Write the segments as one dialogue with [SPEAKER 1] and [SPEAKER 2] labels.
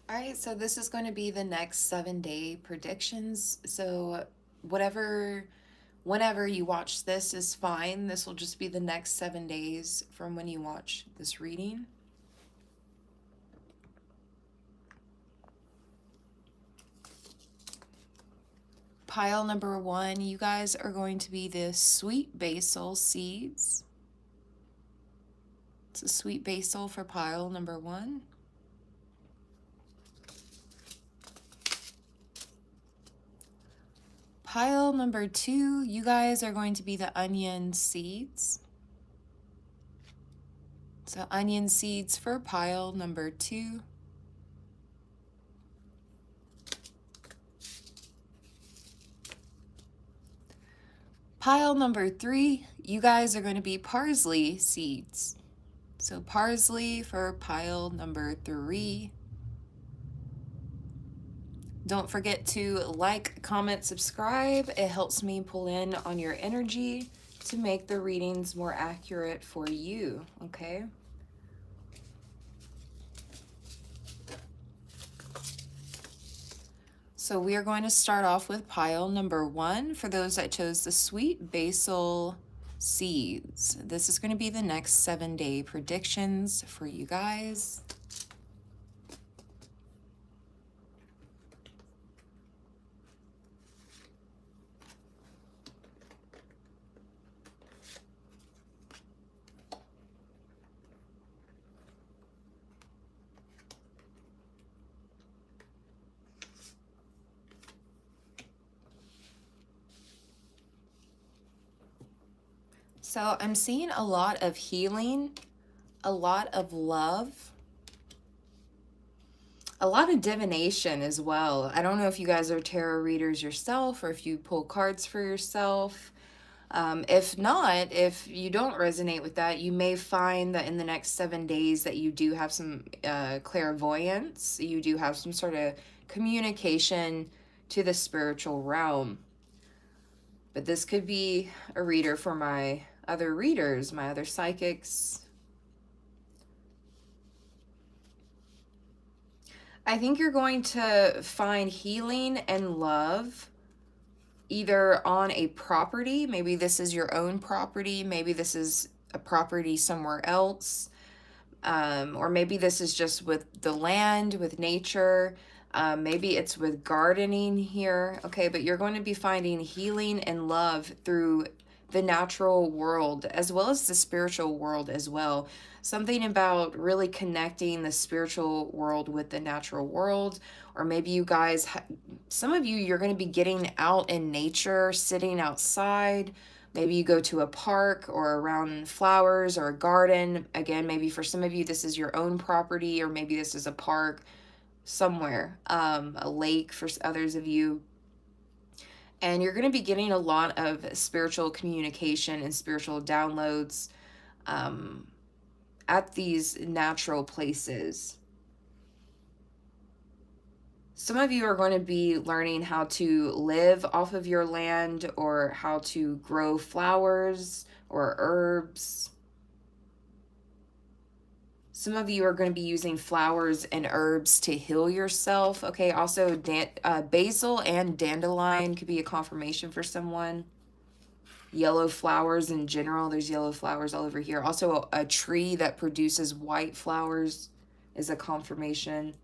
[SPEAKER 1] All right, so this is going to be the next 7-day predictions. So whatever, whenever you watch this is fine. This will just be the next 7 days from when you watch this reading. Pile number 1, you guys are going to be the sweet basil seeds. It's a sweet basil for pile number 1. Pile number 2, you guys are going to be the onion seeds. So onion seeds for pile number 2. Pile number 3, you guys are going to be parsley seeds. So parsley for pile number 3. Don't forget to like, comment, subscribe. It helps me pull in on your energy to make the readings more accurate for you, okay? So we are going to start off with pile number 1 for those that chose the sweet basil seeds. This is going to be the next 7-day predictions for you guys. So I'm seeing a lot of healing, a lot of love, a lot of divination as well. I don't know if you guys are tarot readers yourself or if you pull cards for yourself. If not, if you don't resonate with that, you may find that in the next 7 days that you do have some clairvoyance, you do have some sort of communication to the spiritual realm. But this could be a reader for my other readers, my other psychics. I think you're going to find healing and love either on a property. Maybe this is your own property. Maybe this is a property somewhere else. Or maybe this is just with the land, with nature. Maybe it's with gardening here. Okay, but you're going to be finding healing and love through the natural world as well as the spiritual world as well. Something about really connecting the spiritual world with the natural world. Or maybe you guys, some of you, you're going to be getting out in nature, sitting outside. Maybe you go to a park or around flowers or a garden. Again, maybe for some of you, this is your own property, or maybe this is a park somewhere, a lake for others of you. And you're going to be getting a lot of spiritual communication and spiritual downloads at these natural places. Some of you are going to be learning how to live off of your land or how to grow flowers or herbs. Some of you are going to be using flowers and herbs to heal yourself. Okay, also basil and dandelion could be a confirmation for someone. Yellow flowers in general, there's yellow flowers all over here. Also a tree that produces white flowers is a confirmation.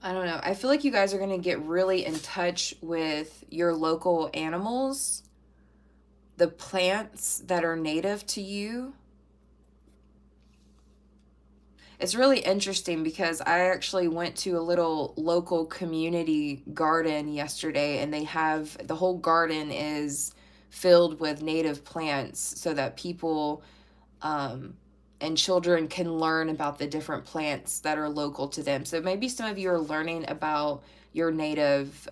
[SPEAKER 1] I don't know. I feel like you guys are going to get really in touch with your local animals, the plants that are native to you. It's really interesting because I actually went to a little local community garden yesterday, and they have the whole garden is filled with native plants so that people and children can learn about the different plants that are local to them. So maybe some of you are learning about your native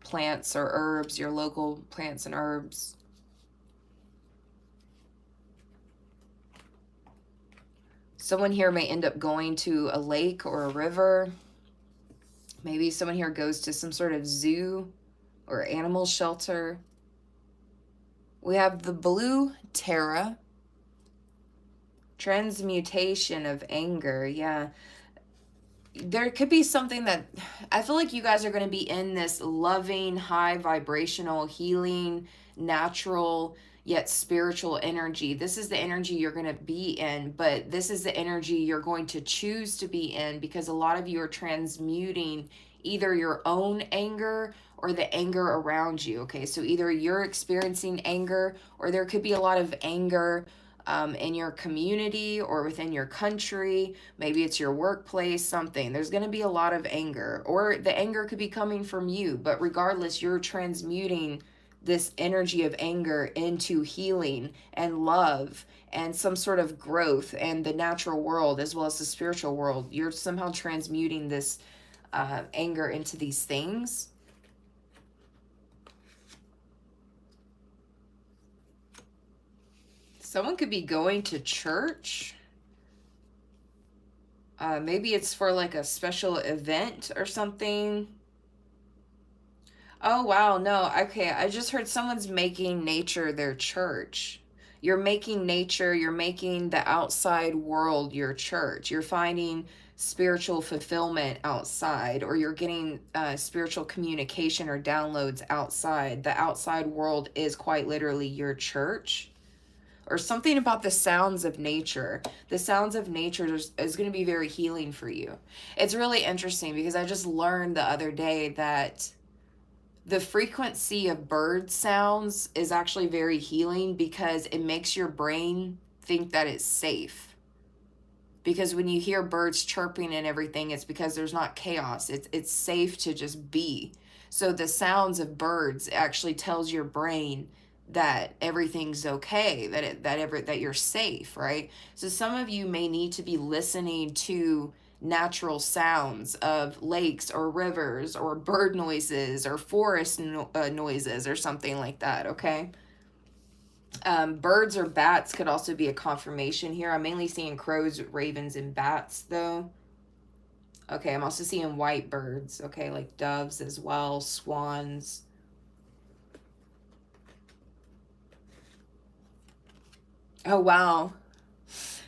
[SPEAKER 1] plants or herbs, your local plants and herbs. Someone here may end up going to a lake or a river. Maybe someone here goes to some sort of zoo or animal shelter. We have the blue Terra. Transmutation of anger. Yeah. There could be something that I feel like you guys are going to be in this loving, high vibrational, healing, natural, yet spiritual energy. This is the energy you're going to be in, but this is the energy you're going to choose to be in because a lot of you are transmuting either your own anger or the anger around you. Okay, so either you're experiencing anger or there could be a lot of anger in your community or within your country. Maybe it's your workplace, something. There's going to be a lot of anger, or the anger could be coming from you. But regardless, you're transmuting this energy of anger into healing and love and some sort of growth and the natural world as well as the spiritual world. You're somehow transmuting this anger into these things. Someone could be going to church. Maybe it's for like a special event or something. Oh, wow. No, okay. I just heard someone's making nature their church. You're making nature, you're making the outside world your church. You're finding spiritual fulfillment outside, or you're getting spiritual communication or downloads outside. The outside world is quite literally your church. Or something about the sounds of nature. The sounds of nature is going to be very healing for you. It's really interesting because I just learned the other day that the frequency of bird sounds is actually very healing because it makes your brain think that it's safe. Because when you hear birds chirping and everything, it's because there's not chaos. It's safe to just be. So the sounds of birds actually tells your brain that everything's okay, that you're safe, right? So some of you may need to be listening to natural sounds of lakes or rivers or bird noises or forest noises or something like that, okay? Birds or bats could also be a confirmation here. I'm mainly seeing crows, ravens, and bats, though. Okay, I'm also seeing white birds, okay, like doves as well, swans. Oh, wow.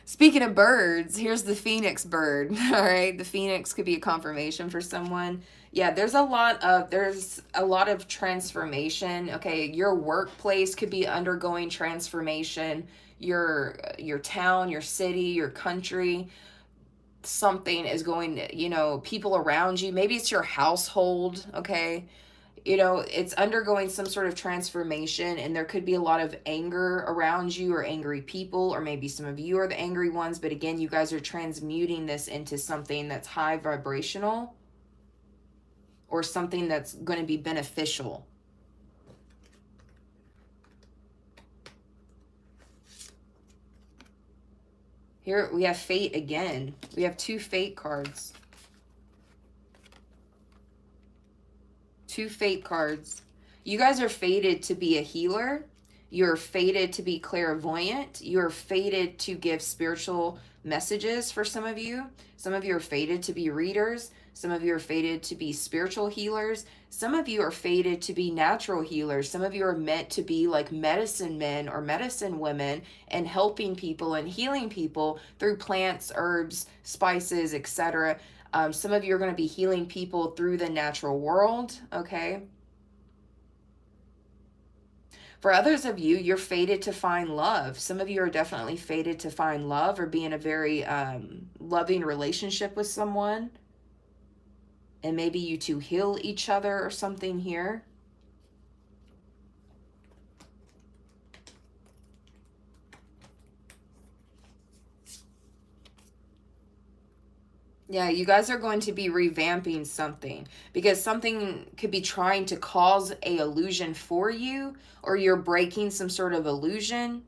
[SPEAKER 1] Speaking of birds, here's the phoenix bird. All right, the phoenix could be a confirmation for someone. Yeah, there's a lot of transformation. Okay, your workplace could be undergoing transformation. Your town, your city, your country, something is going, people around you. Maybe it's your household, okay? It's undergoing some sort of transformation, and there could be a lot of anger around you or angry people, or maybe some of you are the angry ones. But again, you guys are transmuting this into something that's high vibrational or something that's going to be beneficial. Here we have fate again. We have 2 fate cards. 2 fate cards. You guys are fated to be a healer. You're fated to be clairvoyant. You're fated to give spiritual messages for some of you. Some of you are fated to be readers. Some of you are fated to be spiritual healers. Some of you are fated to be natural healers. Some of you are meant to be like medicine men or medicine women and helping people and healing people through plants, herbs, spices, etc. Some of you are going to be healing people through the natural world, okay? For others of you, you're fated to find love. Some of you are definitely fated to find love or be in a very loving relationship with someone. And maybe you two heal each other or something here. Yeah, you guys are going to be revamping something because something could be trying to cause a illusion for you, or you're breaking some sort of illusion,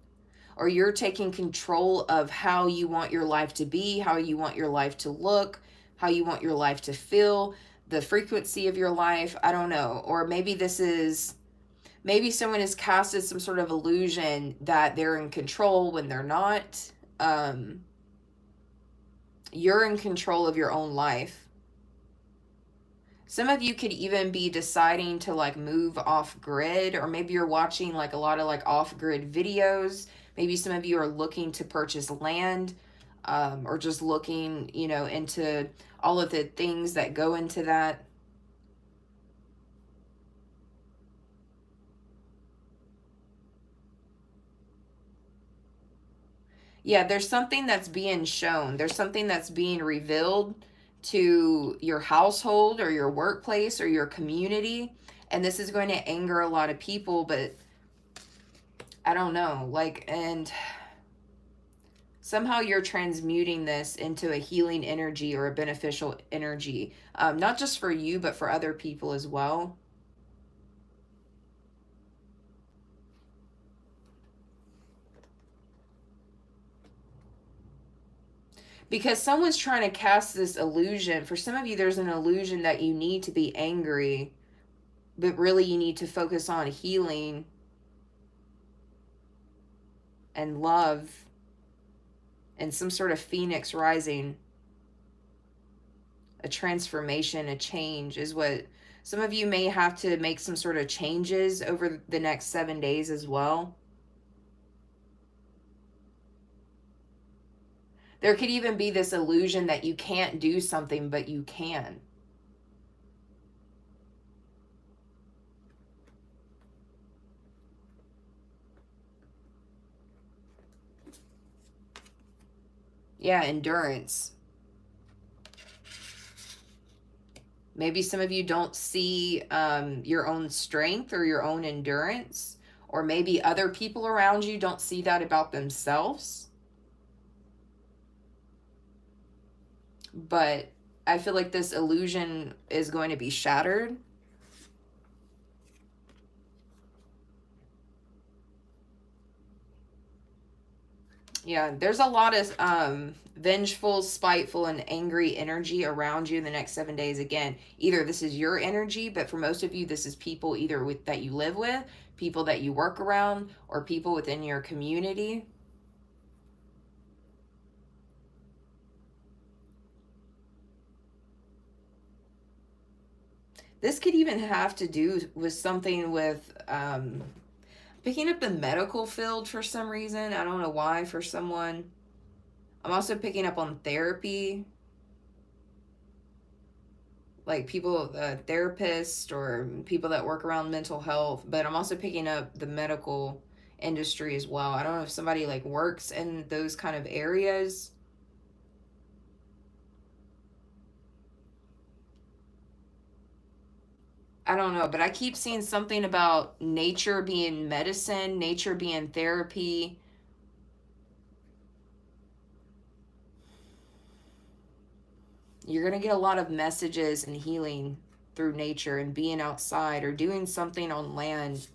[SPEAKER 1] or you're taking control of how you want your life to be, how you want your life to look, how you want your life to feel, the frequency of your life. I don't know. Or maybe maybe someone has casted some sort of illusion that they're in control when they're not. You're in control of your own life. Some of you could even be deciding to like move off grid, or maybe you're watching like a lot of like off grid videos. Maybe some of you are looking to purchase land, or just looking, you know, into all of the things that go into that. Yeah, there's something that's being shown. There's something that's being revealed to your household or your workplace or your community. And this is going to anger a lot of people, but I don't know. Like, and somehow you're transmuting this into a healing energy or a beneficial energy, not just for you, but for other people as well. Because someone's trying to cast this illusion. For some of you, there's an illusion that you need to be angry, but really you need to focus on healing and love and some sort of phoenix rising. A transformation, a change is what some of you may have to make, some sort of changes over the next 7 days as well. There could even be this illusion that you can't do something, but you can. Yeah, endurance. Maybe some of you don't see your own strength or your own endurance, or maybe other people around you don't see that about themselves. But I feel like this illusion is going to be shattered. Yeah, there's a lot of vengeful, spiteful, and angry energy around you in the next 7 days. Again, either this is your energy, but for most of you, this is people either that you live with, people that you work around, or people within your community. This could even have to do with something with picking up the medical field for some reason. I don't know why for someone. I'm also picking up on therapy, like people, therapists or people that work around mental health, but I'm also picking up the medical industry as well. I don't know if somebody like works in those kind of areas. I don't know, but I keep seeing something about nature being medicine, nature being therapy. You're going to get a lot of messages and healing through nature and being outside or doing something on land.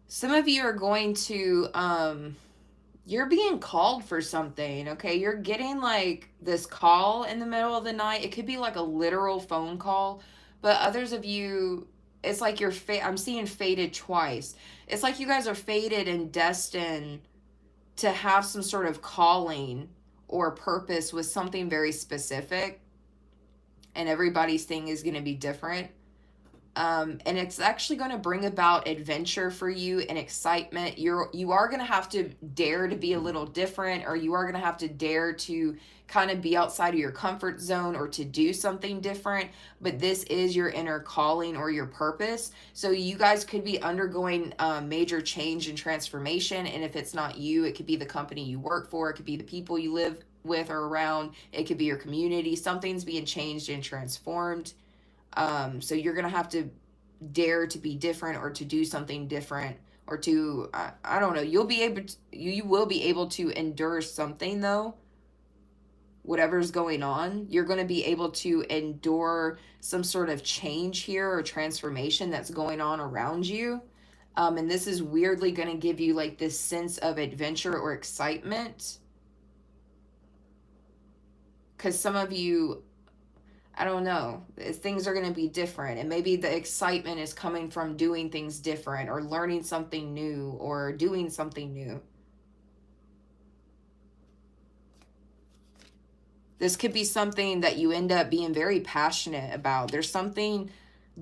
[SPEAKER 1] Some of you are going to you're being called for something, okay? You're getting like this call in the middle of the night. It could be like a literal phone call, but others of you, it's like you're I'm seeing fated twice. It's like you guys are fated and destined to have some sort of calling or purpose with something very specific, and everybody's thing is going to be different. And it's actually going to bring about adventure for you and excitement. You are going to have to dare to be a little different, or you are going to have to dare to kind of be outside of your comfort zone or to do something different. But this is your inner calling or your purpose. So you guys could be undergoing major change and transformation. And if it's not you, it could be the company you work for, it could be the people you live with or around, it could be your community. Something's being changed and transformed. So you're going to have to dare to be different or to do something different, or to, I don't know, you will be able to endure something though. Whatever's going on, you're going to be able to endure some sort of change here or transformation that's going on around you. And this is weirdly going to give you like this sense of adventure or excitement. Because some of you, I don't know, things are going to be different. And maybe the excitement is coming from doing things different or learning something new or doing something new. This could be something that you end up being very passionate about. There's something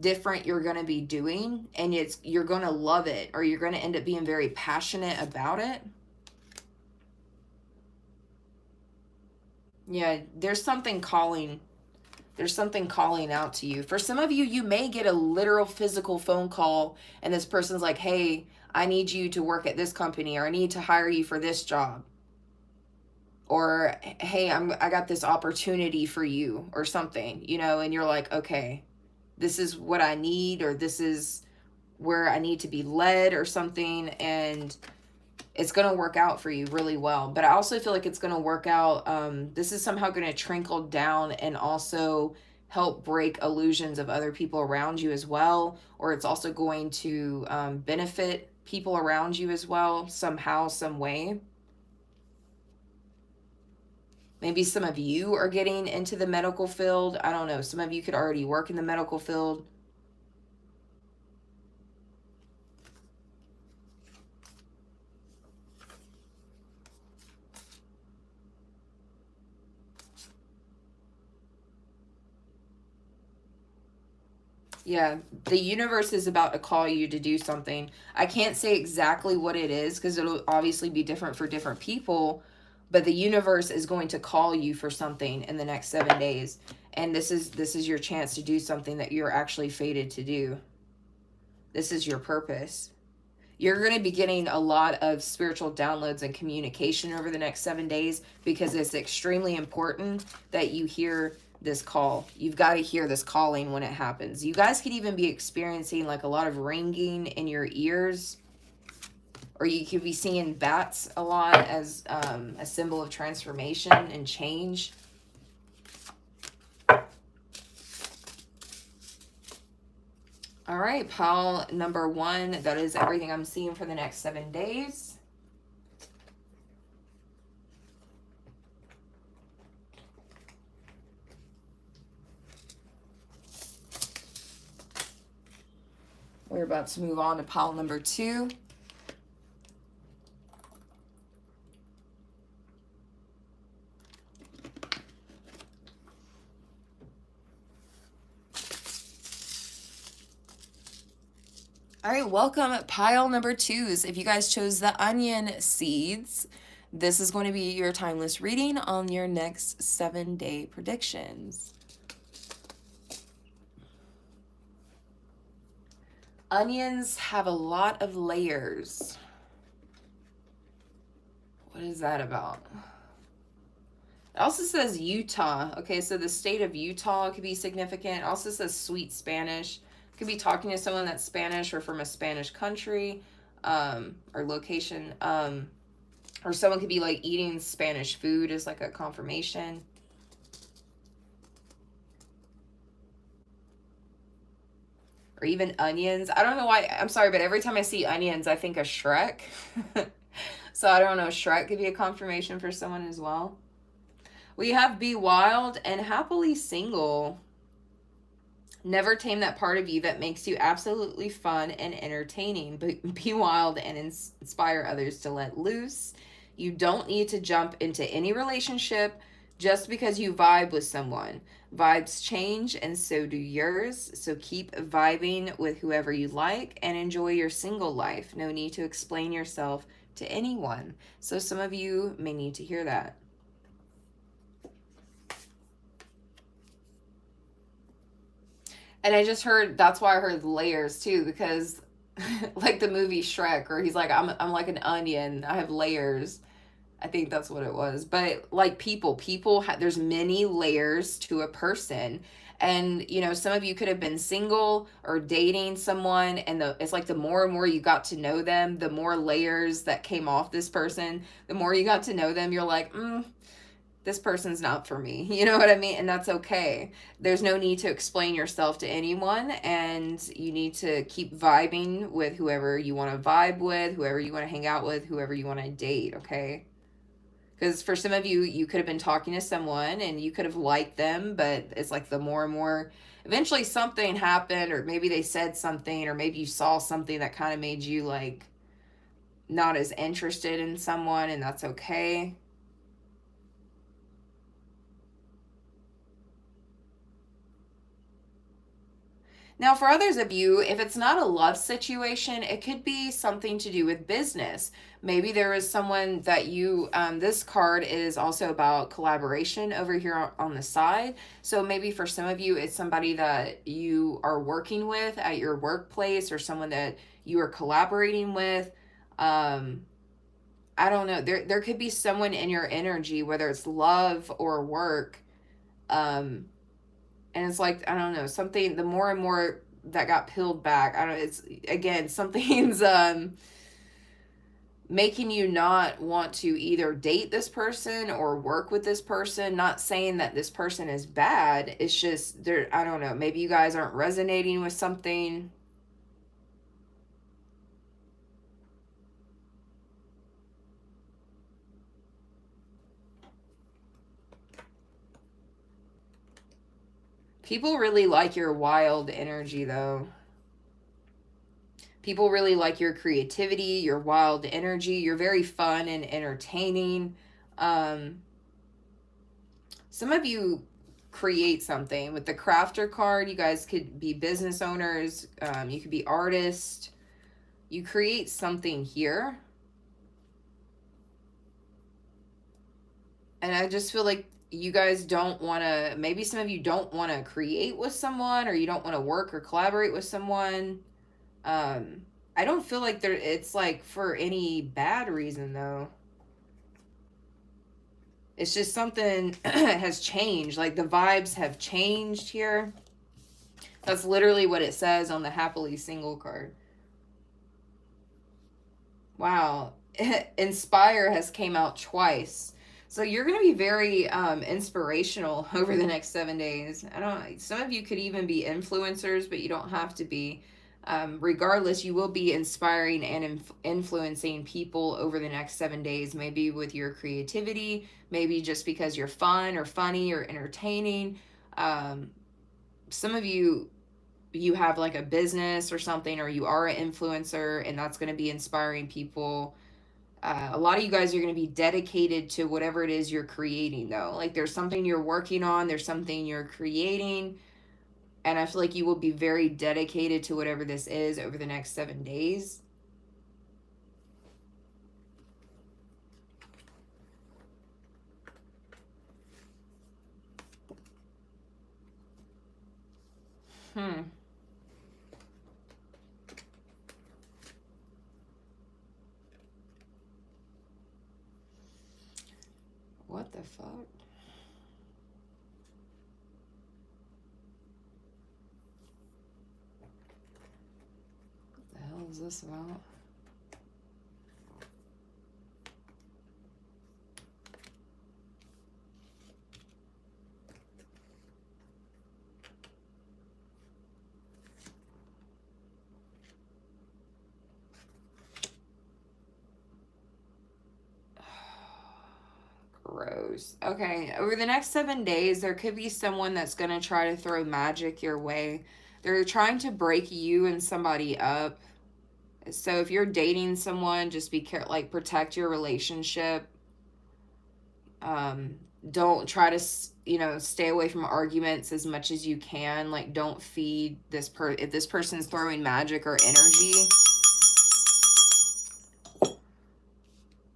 [SPEAKER 1] different you're going to be doing, and you're going to love it, or you're going to end up being very passionate about it. Yeah, there's something calling out to you. For some of you, you may get a literal physical phone call, and this person's like, hey, I need you to work at this company, or I need to hire you for this job, or hey, I got this opportunity for you, or something, and you're like, okay, this is what I need, or this is where I need to be led, or something, and it's going to work out for you really well. But I also feel like it's going to work out. This is somehow going to trickle down and also help break illusions of other people around you as well. Or it's also going to benefit people around you as well, somehow, some way. Maybe some of you are getting into the medical field. I don't know. Some of you could already work in the medical field. Yeah, the universe is about to call you to do something. I can't say exactly what it is because it'll obviously be different for different people, but the universe is going to call you for something in the next 7 days. And this is your chance to do something that you're actually fated to do. This is your purpose. You're going to be getting a lot of spiritual downloads and communication over the next 7 days because it's extremely important that you hear this call. You've got to hear this calling when it happens. You guys could even be experiencing like a lot of ringing in your ears, or you could be seeing bats a lot as a symbol of transformation and change. All right, pile number 1, that is everything I'm seeing for the next 7 days. We're about to move on to pile number 2. All right, welcome pile number 2s. If you guys chose the onion seeds, this is going to be your timeless reading on your next 7-day predictions. Onions have a lot of layers. What is that about? It also says Utah. Okay, so the state of Utah could be significant. It also says sweet Spanish. Could be talking to someone that's Spanish or from a Spanish country or location. Or someone could be like eating Spanish food as like a confirmation. Or even onions. I don't know why. I'm sorry, but every time I see onions, I think of Shrek. So I don't know. Shrek could be a confirmation for someone as well. We have be wild and happily single. Never tame that part of you that makes you absolutely fun and entertaining, but be wild and inspire others to let loose. You don't need to jump into any relationship just because you vibe with someone. Vibes change and so do yours. So keep vibing with whoever you like and enjoy your single life. No need to explain yourself to anyone. So some of you may need to hear that. And I just heard, that's why I heard layers too, because like the movie Shrek, where he's like, I'm like an onion, I have layers. I think that's what it was. But like there's many layers to a person. And some of you could have been single or dating someone, and it's like the more and more you got to know them, the more layers that came off this person. The more you got to know them, you're like, this person's not for me. You know what I mean? And that's okay. There's no need to explain yourself to anyone, and you need to keep vibing with whoever you want to vibe with, whoever you want to hang out with, whoever you want to date, okay? Because for some of you, you could have been talking to someone and you could have liked them, but it's like the more and more, eventually something happened, or maybe they said something, or maybe you saw something that kind of made you like not as interested in someone, and that's okay. Now, for others of you, if it's not a love situation, it could be something to do with business. Maybe there is someone that you, this card is also about collaboration over here on the side. So maybe for some of you, it's somebody that you are working with at your workplace or someone that you are collaborating with. Um, I don't know. There could be someone in your energy, whether it's love or work. Um, and it's like, I don't know, something, the more and more that got peeled back, I don't, it's again, something's making you not want to either date this person or work with this person. Not saying that this person is bad, it's just there, I don't know, maybe you guys aren't resonating with something. People really like your wild energy though. People really like your creativity, your wild energy. You're very fun and entertaining. um some of you create something with the crafter card. You guys could be business owners, you could be artists. You create something here, and I just feel like you guys don't want to, maybe some of you don't want to create with someone, or you don't want to work or collaborate with someone. um I don't feel like there, it's like for any bad reason though. It's just something has changed, like the vibes have changed here. That's literally what it says on the happily single card. Wow. Inspire has came out twice. So you're going to be very inspirational over the next 7 days. I don't. Some of you could even be influencers, but you don't have to be. Regardless, you will be inspiring and influencing people over the next 7 days. Maybe with your creativity, maybe just because you're fun or funny or entertaining. Um, some of you have like a business or something, or you are an influencer, and that's going to be inspiring people. A lot of you guys are going to be dedicated to whatever it is you're creating though. Like there's something you're working on, there's something you're creating, and I feel like you will be very dedicated to whatever this is over the next 7 days. Hmm. What the fuck? What the hell is this about? Gross. Okay, over the next 7 days, there could be someone that's going to try to throw magic your way. They're trying to break you and somebody up. So if you're dating someone, just be careful, like protect your relationship. Um, don't try to, stay away from arguments as much as you can. Like don't feed if this person's throwing magic or energy,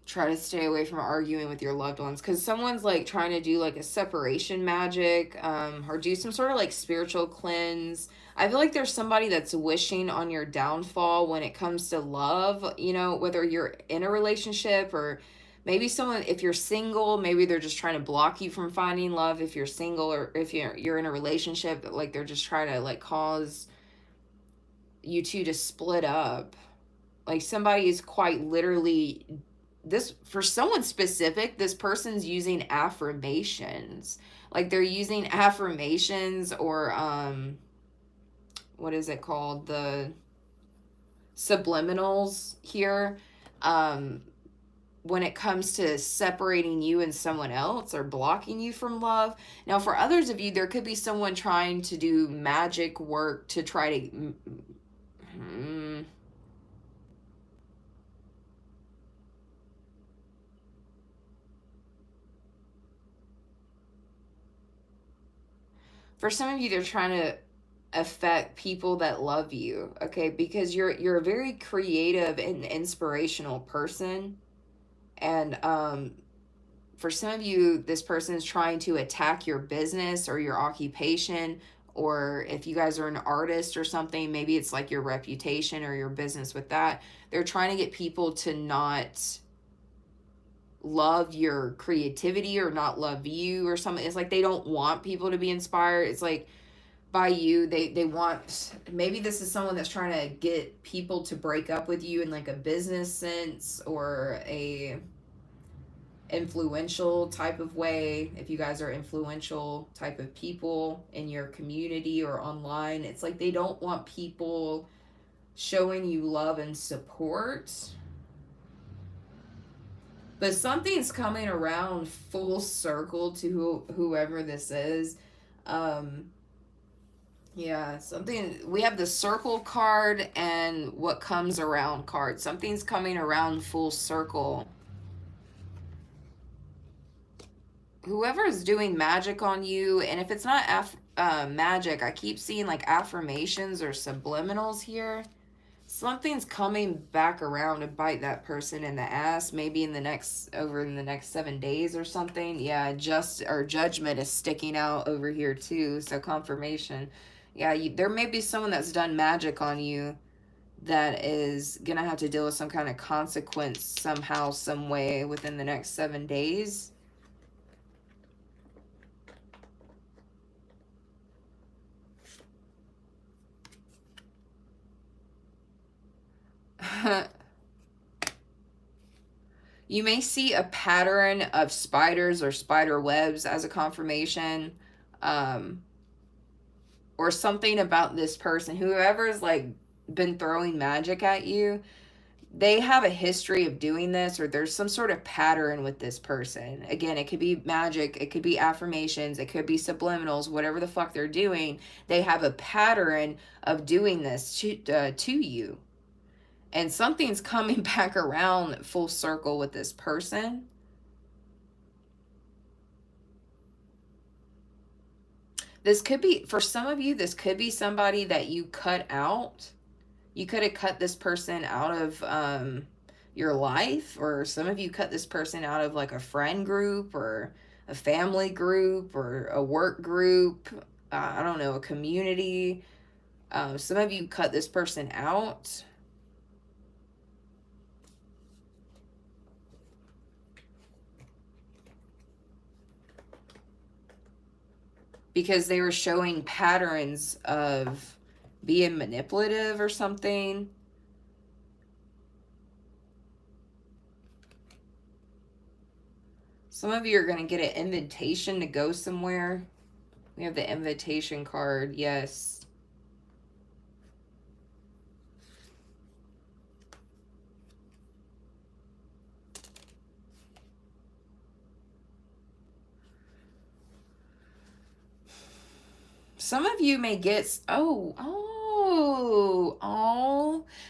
[SPEAKER 1] try to stay away from arguing with your loved ones, because someone's like trying to do like a separation magic, or do some sort of like spiritual cleanse. I feel like there's somebody that's wishing on your downfall when it comes to love, whether you're in a relationship, or maybe someone, if you're single, maybe they're just trying to block you from finding love if you're single, or if you're in a relationship, like they're just trying to like cause you two to split up. Like somebody is quite literally, this for someone specific, this person's using affirmations. Like they're using affirmations, or what is it called, the subliminals here, um when it comes to separating you and someone else, or blocking you from love. Now for others of you, there could be someone trying to do magic work to try to for some of you, they're trying to affect people that love you, okay? Because you're a very creative and inspirational person. And for some of you, this person is trying to attack your business or your occupation, or if you guys are an artist or something, maybe it's like your reputation or your business with that. They're trying to get people to not love your creativity or not love you or something. It's like they don't want people to be inspired. It's like by you, they want, maybe this is someone that's trying to get people to break up with you in like a business sense or a influential type of way. If you guys are influential type of people in your community or online, it's like they don't want people showing you love and support. But something's coming around full circle to whoever this is. um yeah, something, we have the circle card and what comes around card. Something's coming around full circle. Whoever is doing magic on you, and if it's not magic, I keep seeing like affirmations or subliminals here. Something's coming back around to bite that person in the ass, maybe in the next 7 days or something. Yeah, just or judgment is sticking out over here too, so confirmation. Yeah, there may be someone that's done magic on you that is gonna have to deal with some kind of consequence somehow, some way within the next 7 days. You may see a pattern of spiders or spider webs as a confirmation, or something about this person. Whoever's like been throwing magic at you, they have a history of doing this, or there's some sort of pattern with this person. Again, it could be magic, it could be affirmations, it could be subliminals, whatever the fuck they're doing. They have a pattern of doing this to you. And something's coming back around full circle with this person. This could be, for some of you, this could be somebody that you cut out. You could have cut this person out of your life, or some of you cut this person out of like a friend group or a family group or a work group. I don't know, a community. Some of you cut this person out. Because they were showing patterns of being manipulative or something. Some of you are going to get an invitation to go somewhere. We have the invitation card, yes. Some of you may get,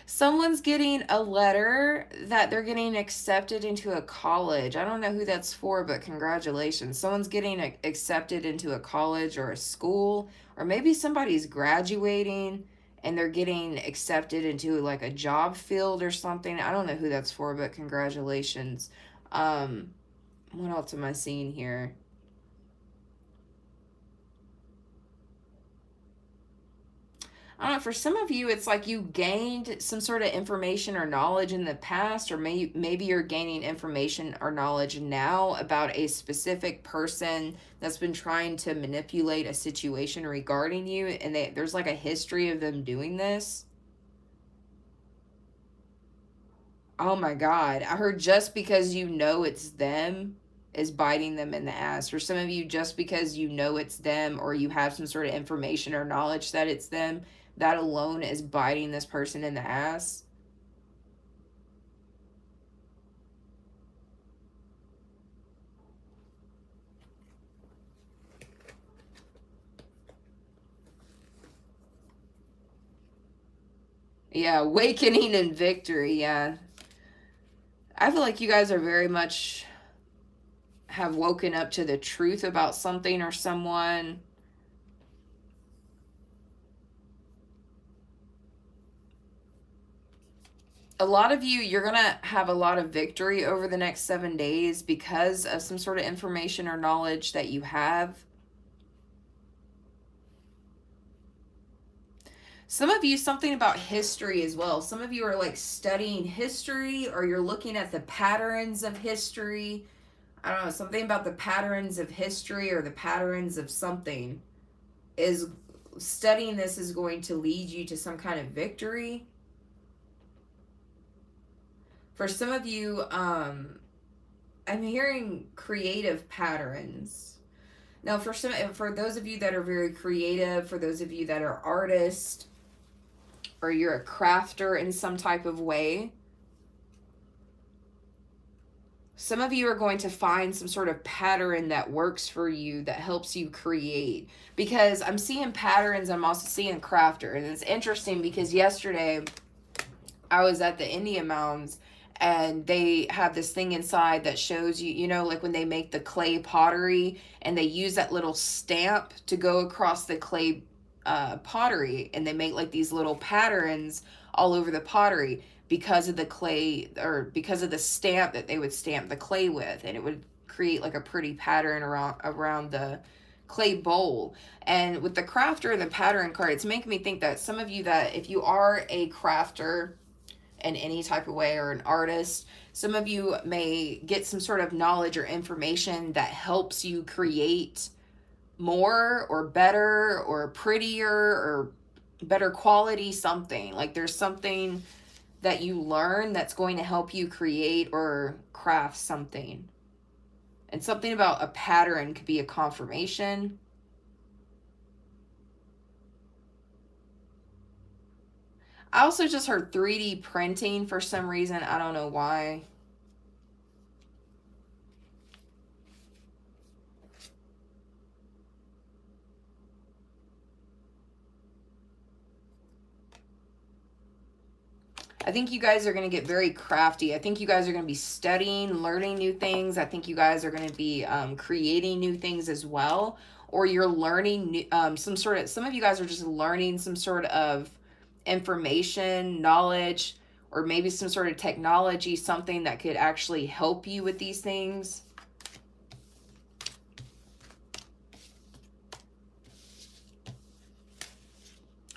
[SPEAKER 1] someone's getting a letter that they're getting accepted into a college. I don't know who that's for, but congratulations. Someone's getting accepted into a college or a school, or maybe somebody's graduating and they're getting accepted into like a job field or something. I don't know who that's for, but congratulations. What else am I seeing here? I don't know, for some of you, it's like you gained some sort of information or knowledge in the past, or maybe you're gaining information or knowledge now about a specific person that's been trying to manipulate a situation regarding you, and there's like a history of them doing this. Oh my God. I heard just because you know it's them is biting them in the ass. For some of you, just because you know it's them or you have some sort of information or knowledge that it's them, that alone is biting this person in the ass. Yeah, awakening and victory. Yeah. I feel like you guys are very much have woken up to the truth about something or someone. A lot of you, you're going to have a lot of victory over the next 7 days because of some sort of information or knowledge that you have. Some of you, something about history as well. Some of you are like studying history, or you're looking at the patterns of history. I don't know, something about the patterns of history or the patterns of something is studying this is going to lead you to some kind of victory. For some of you, I'm hearing creative patterns. Now, for those of you that are very creative, for those of you that are artists, or you're a crafter in some type of way, some of you are going to find some sort of pattern that works for you, that helps you create. Because I'm seeing patterns, I'm also seeing crafter. And it's interesting because yesterday I was at the Indian Mounds, and they have this thing inside that shows you, you know, like when they make the clay pottery and they use that little stamp to go across the clay pottery, and they make like these little patterns all over the pottery because of the clay, or because of the stamp that they would stamp the clay with, and it would create like a pretty pattern around the clay bowl. And with the crafter and the pattern card, it's making me think that some of you, that if you are a crafter in any type of way, or an artist, some of you may get some sort of knowledge or information that helps you create more or better or prettier or better quality something. Like there's something that you learn that's going to help you create or craft something. And something about a pattern could be a confirmation. I also just heard 3D printing for some reason. I don't know why. I think you guys are going to get very crafty. I think you guys are going to be studying, learning new things. I think you guys are going to be creating new things as well. Or you're learning some of you guys are just learning some sort of information, knowledge, or maybe some sort of technology, something that could actually help you with these things.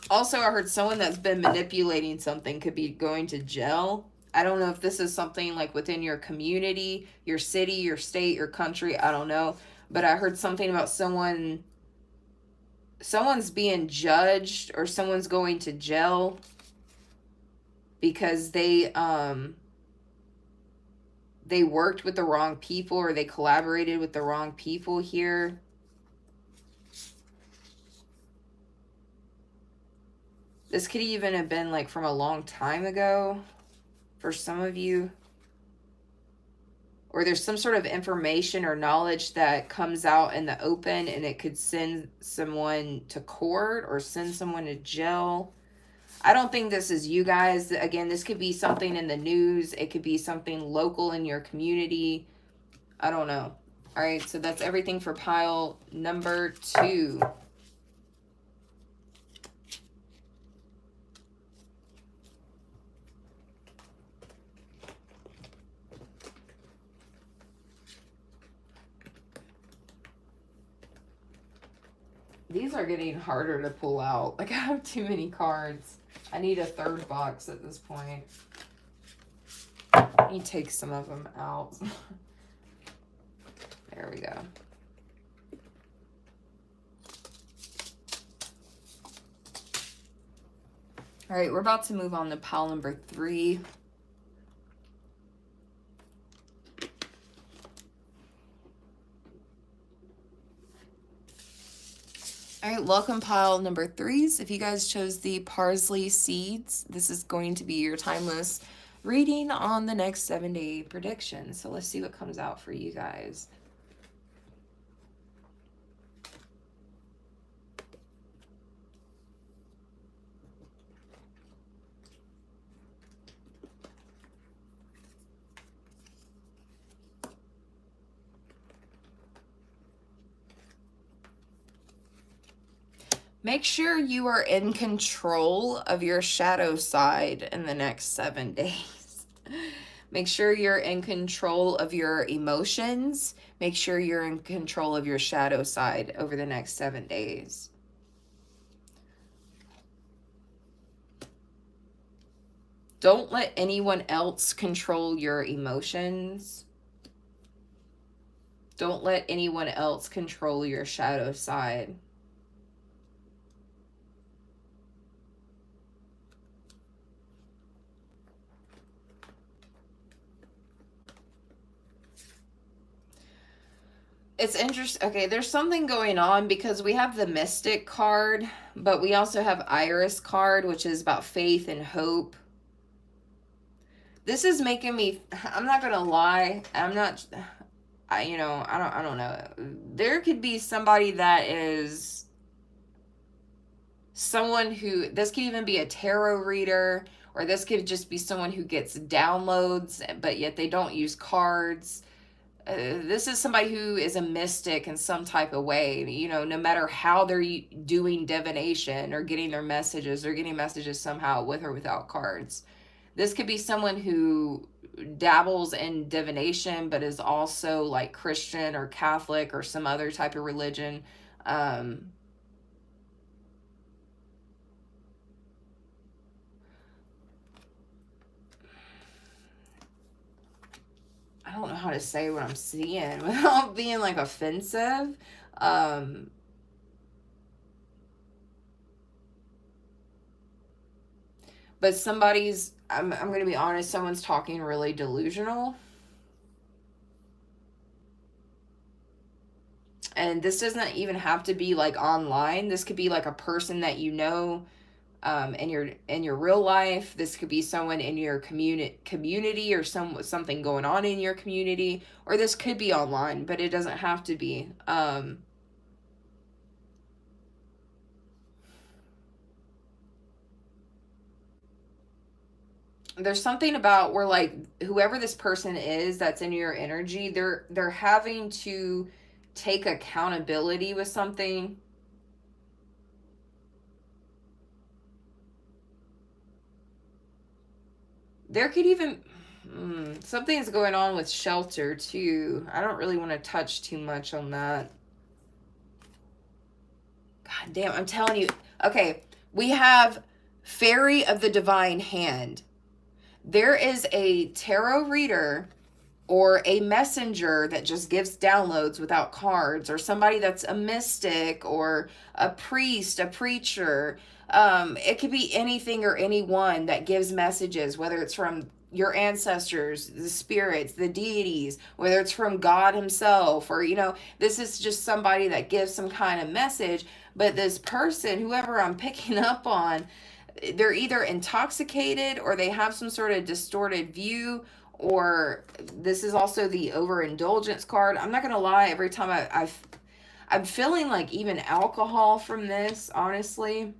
[SPEAKER 1] Also, I heard someone that's been manipulating something could be going to jail. I don't know if this is something like within your community, your city, your state, your country. I don't know. But I heard something about someone's being judged, or someone's going to jail because they worked with the wrong people, or they collaborated with the wrong people here. This could even have been like from a long time ago for some of you. Or there's some sort of information or knowledge that comes out in the open, and it could send someone to court or send someone to jail. I don't think this is you guys. Again, this could be something in the news. It could be something local in your community. I don't know. All right, so that's everything for pile number 2. These are getting harder to pull out. Like, I have too many cards. I need a third box at this point. Let me take some of them out. There we go. All right, we're about to move on to pile number 3. All right, welcome pile number 3s. If you guys chose the parsley seeds, this is going to be your timeless reading on the next 7-day prediction. So let's see what comes out for you guys. Make sure you are in control of your shadow side in the next 7 days. Make sure you're in control of your emotions. Make sure you're in control of your shadow side over the next 7 days. Don't let anyone else control your emotions. Don't let anyone else control your shadow side. It's interesting. Okay, there's something going on because we have the Mystic card, but we also have Iris card, which is about faith and hope. This is making me, I'm not gonna lie, I'm not, I don't know. There could be somebody that is someone who, this could even be a tarot reader, or this could just be someone who gets downloads, but yet they don't use cards. This is somebody who is a mystic in some type of way, no matter how they're doing divination or getting their messages, they're getting messages somehow with or without cards. This could be someone who dabbles in divination, but is also like Christian or Catholic or some other type of religion. I don't know how to say what I'm seeing without being like offensive. But I'm going to be honest, someone's talking really delusional. And this doesn't even have to be like online. This could be like a person that you know in your real life. This could be someone in your community or something going on in your community, or this could be online, but it doesn't have to be. There's something about where like whoever this person is that's in your energy, they're having to take accountability with something. There could even something's going on with shelter too. I don't really want to touch too much on that. God damn, I'm telling you. Okay, we have Fairy of the Divine Hand. There is a tarot reader or a messenger that just gives downloads without cards, or somebody that's a mystic or a priest, a preacher. It could be anything or anyone that gives messages, whether it's from your ancestors, the spirits, the deities, whether it's from God himself, or this is just somebody that gives some kind of message. But this person, whoever I'm picking up on, they're either intoxicated or they have some sort of distorted view, or this is also the overindulgence card. I'm not gonna lie, every time I'm feeling like even alcohol from this, honestly.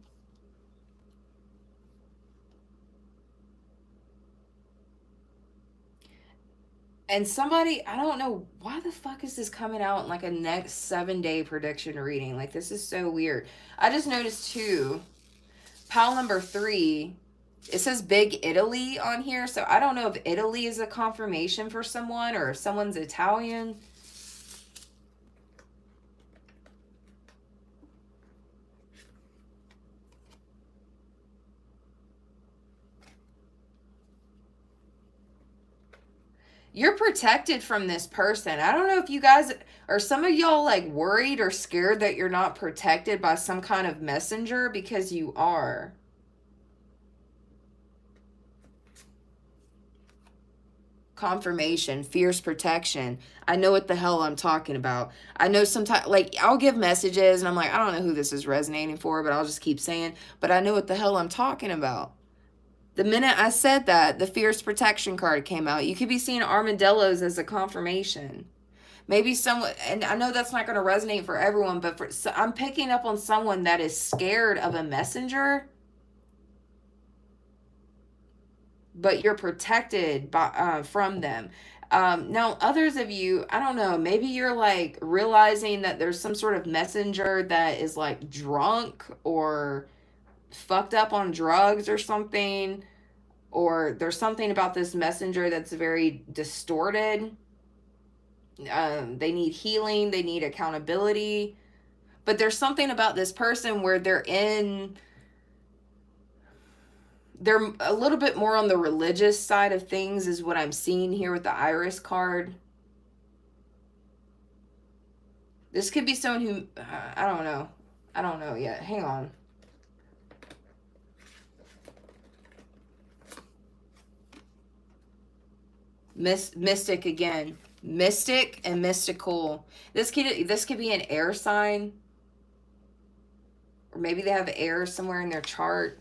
[SPEAKER 1] And somebody, I don't know why the fuck is this coming out in like a next 7 day prediction reading. Like, this is so weird. I just noticed too, pile number 3, it says Big Italy on here, so I don't know if Italy is a confirmation for someone or if someone's Italian. You're protected from this person. I don't know if you guys, are some of y'all like worried or scared that you're not protected by some kind of messenger, because you are. Confirmation, fierce protection. I know what the hell I'm talking about. I know sometimes, like, I'll give messages and I'm like, I don't know who this is resonating for, but I'll just keep saying, but I know what the hell I'm talking about. The minute I said that, the fierce protection card came out. You could be seeing armadillos as a confirmation. Maybe someone, and I know that's not going to resonate for everyone, but I'm picking up on someone that is scared of a messenger, but you're protected from them. Now, others of you, I don't know, maybe you're like realizing that there's some sort of messenger that is like drunk or fucked up on drugs or something, or there's something about this messenger that's very distorted. They need healing, they need accountability, but there's something about this person where they're a little bit more on the religious side of things, is what I'm seeing here with the Iris card. This could be someone who, I don't know. I don't know yet. Hang on. Mystic again. Mystic and mystical. This could be an air sign. Or maybe they have air somewhere in their chart.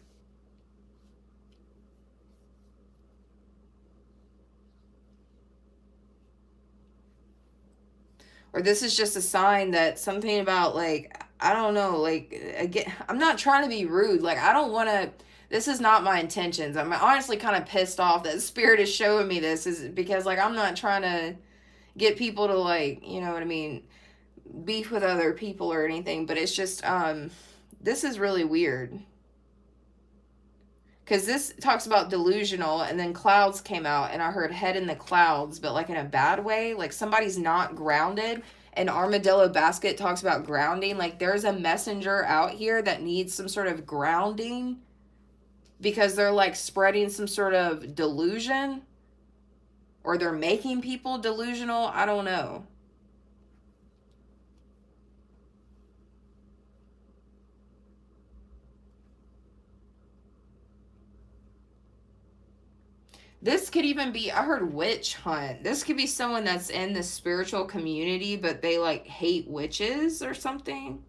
[SPEAKER 1] Or this is just a sign that something about, like, I don't know, like, again, I'm not trying to be rude. Like, I don't want to, this is not my intentions. I'm honestly kind of pissed off that Spirit is showing me this, is because, like, I'm not trying to get people to, like, you know what I mean, beef with other people or anything, but it's just, this is really weird. Because this talks about delusional, and then clouds came out, and I heard head in the clouds, but like in a bad way, like somebody's not grounded. And Armadillo Basket talks about grounding. Like there's a messenger out here that needs some sort of grounding because they're like spreading some sort of delusion, or they're making people delusional. I don't know. This could even be, I heard witch hunt. This could be someone that's in the spiritual community, but they like hate witches or something.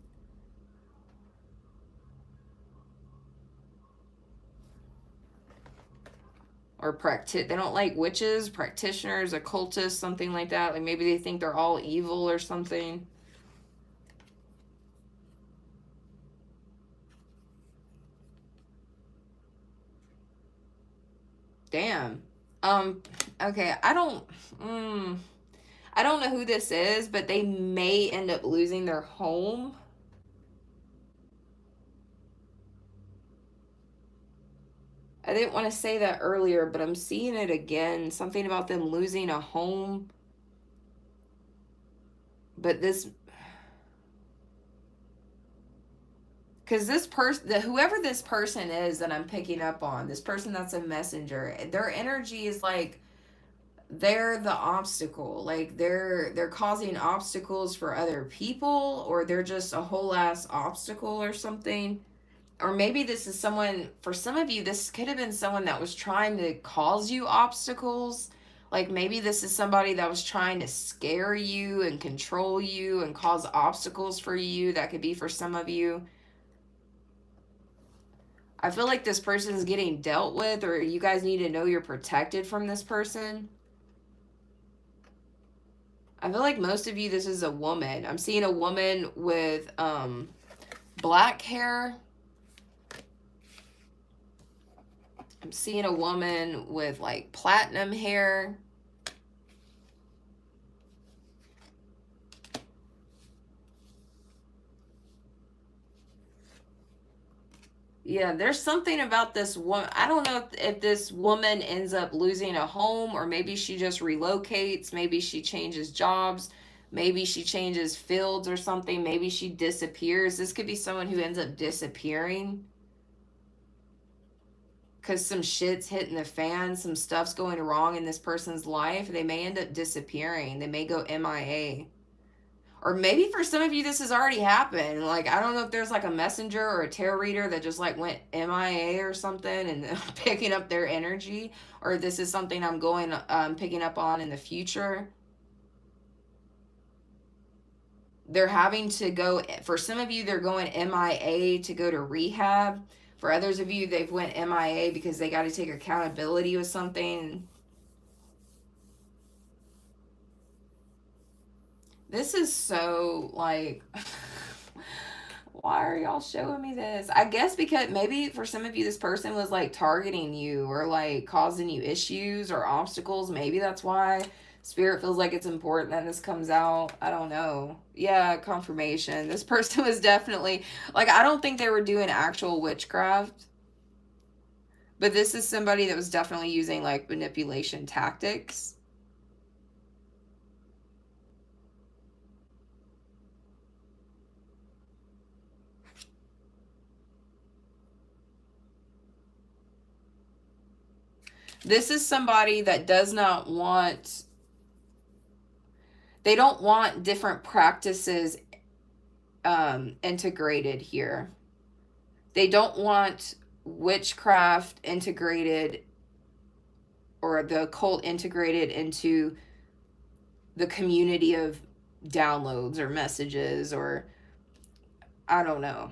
[SPEAKER 1] Or they don't like witches, practitioners, occultists, something like that. Like maybe they think they're all evil or something. Damn. Okay, I don't know who this is, but they may end up losing their home. I didn't want to say that earlier, but I'm seeing it again. Something about them losing a home. But this, because this person, whoever this person is that I'm picking up on, this person that's a messenger, their energy is like they're the obstacle. Like they're causing obstacles for other people, or they're just a whole ass obstacle or something. Or maybe this is someone, for some of you, this could have been someone that was trying to cause you obstacles. Like maybe this is somebody that was trying to scare you and control you and cause obstacles for you. That could be for some of you. I feel like this person is getting dealt with, or you guys need to know you're protected from this person. I feel like most of you, this is a woman. I'm seeing a woman with black hair. I'm seeing a woman with like platinum hair. Yeah, there's something about this woman. I don't know if this woman ends up losing a home, or maybe she just relocates. Maybe she changes jobs. Maybe she changes fields or something. Maybe she disappears. This could be someone who ends up disappearing because some shit's hitting the fan. Some stuff's going wrong in this person's life. They may end up disappearing. They may go MIA. Or maybe for some of you, this has already happened. Like, I don't know if there's like a messenger or a tarot reader that just like went MIA or something and picking up their energy. Or this is something I'm picking up on in the future. They're having to go, for some of you, they're going MIA to go to rehab. For others of you, they've went MIA because they got to take accountability with something. This is so, like, why are y'all showing me this? I guess because maybe for some of you, this person was, like, targeting you or, like, causing you issues or obstacles. Maybe that's why Spirit feels like it's important that this comes out. I don't know. Yeah, confirmation. This person was definitely, like, I don't think they were doing actual witchcraft, but this is somebody that was definitely using, like, manipulation tactics. This is somebody that does not want, they don't want different practices integrated here. They don't want witchcraft integrated or the occult integrated into the community of downloads or messages, or I don't know.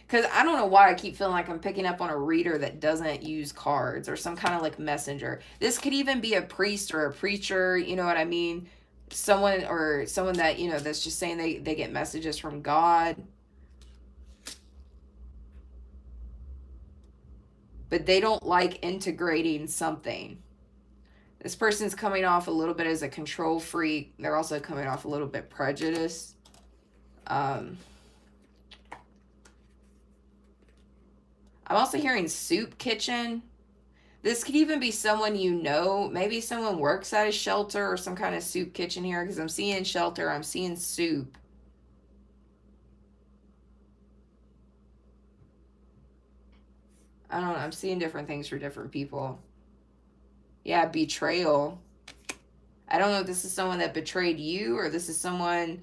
[SPEAKER 1] Because I don't know why I keep feeling like I'm picking up on a reader that doesn't use cards or some kind of like messenger. This could even be a priest or a preacher, you know what I mean? Someone that, you know, that's just saying they get messages from God. But they don't like integrating something. This person's coming off a little bit as a control freak. They're also coming off a little bit prejudiced. I'm also hearing soup kitchen. This could even be someone you know. Maybe someone works at a shelter or some kind of soup kitchen here, because I'm seeing shelter, I'm seeing soup. I don't know. I'm seeing different things for different people. Yeah, betrayal. I don't know if this is someone that betrayed you or this is someone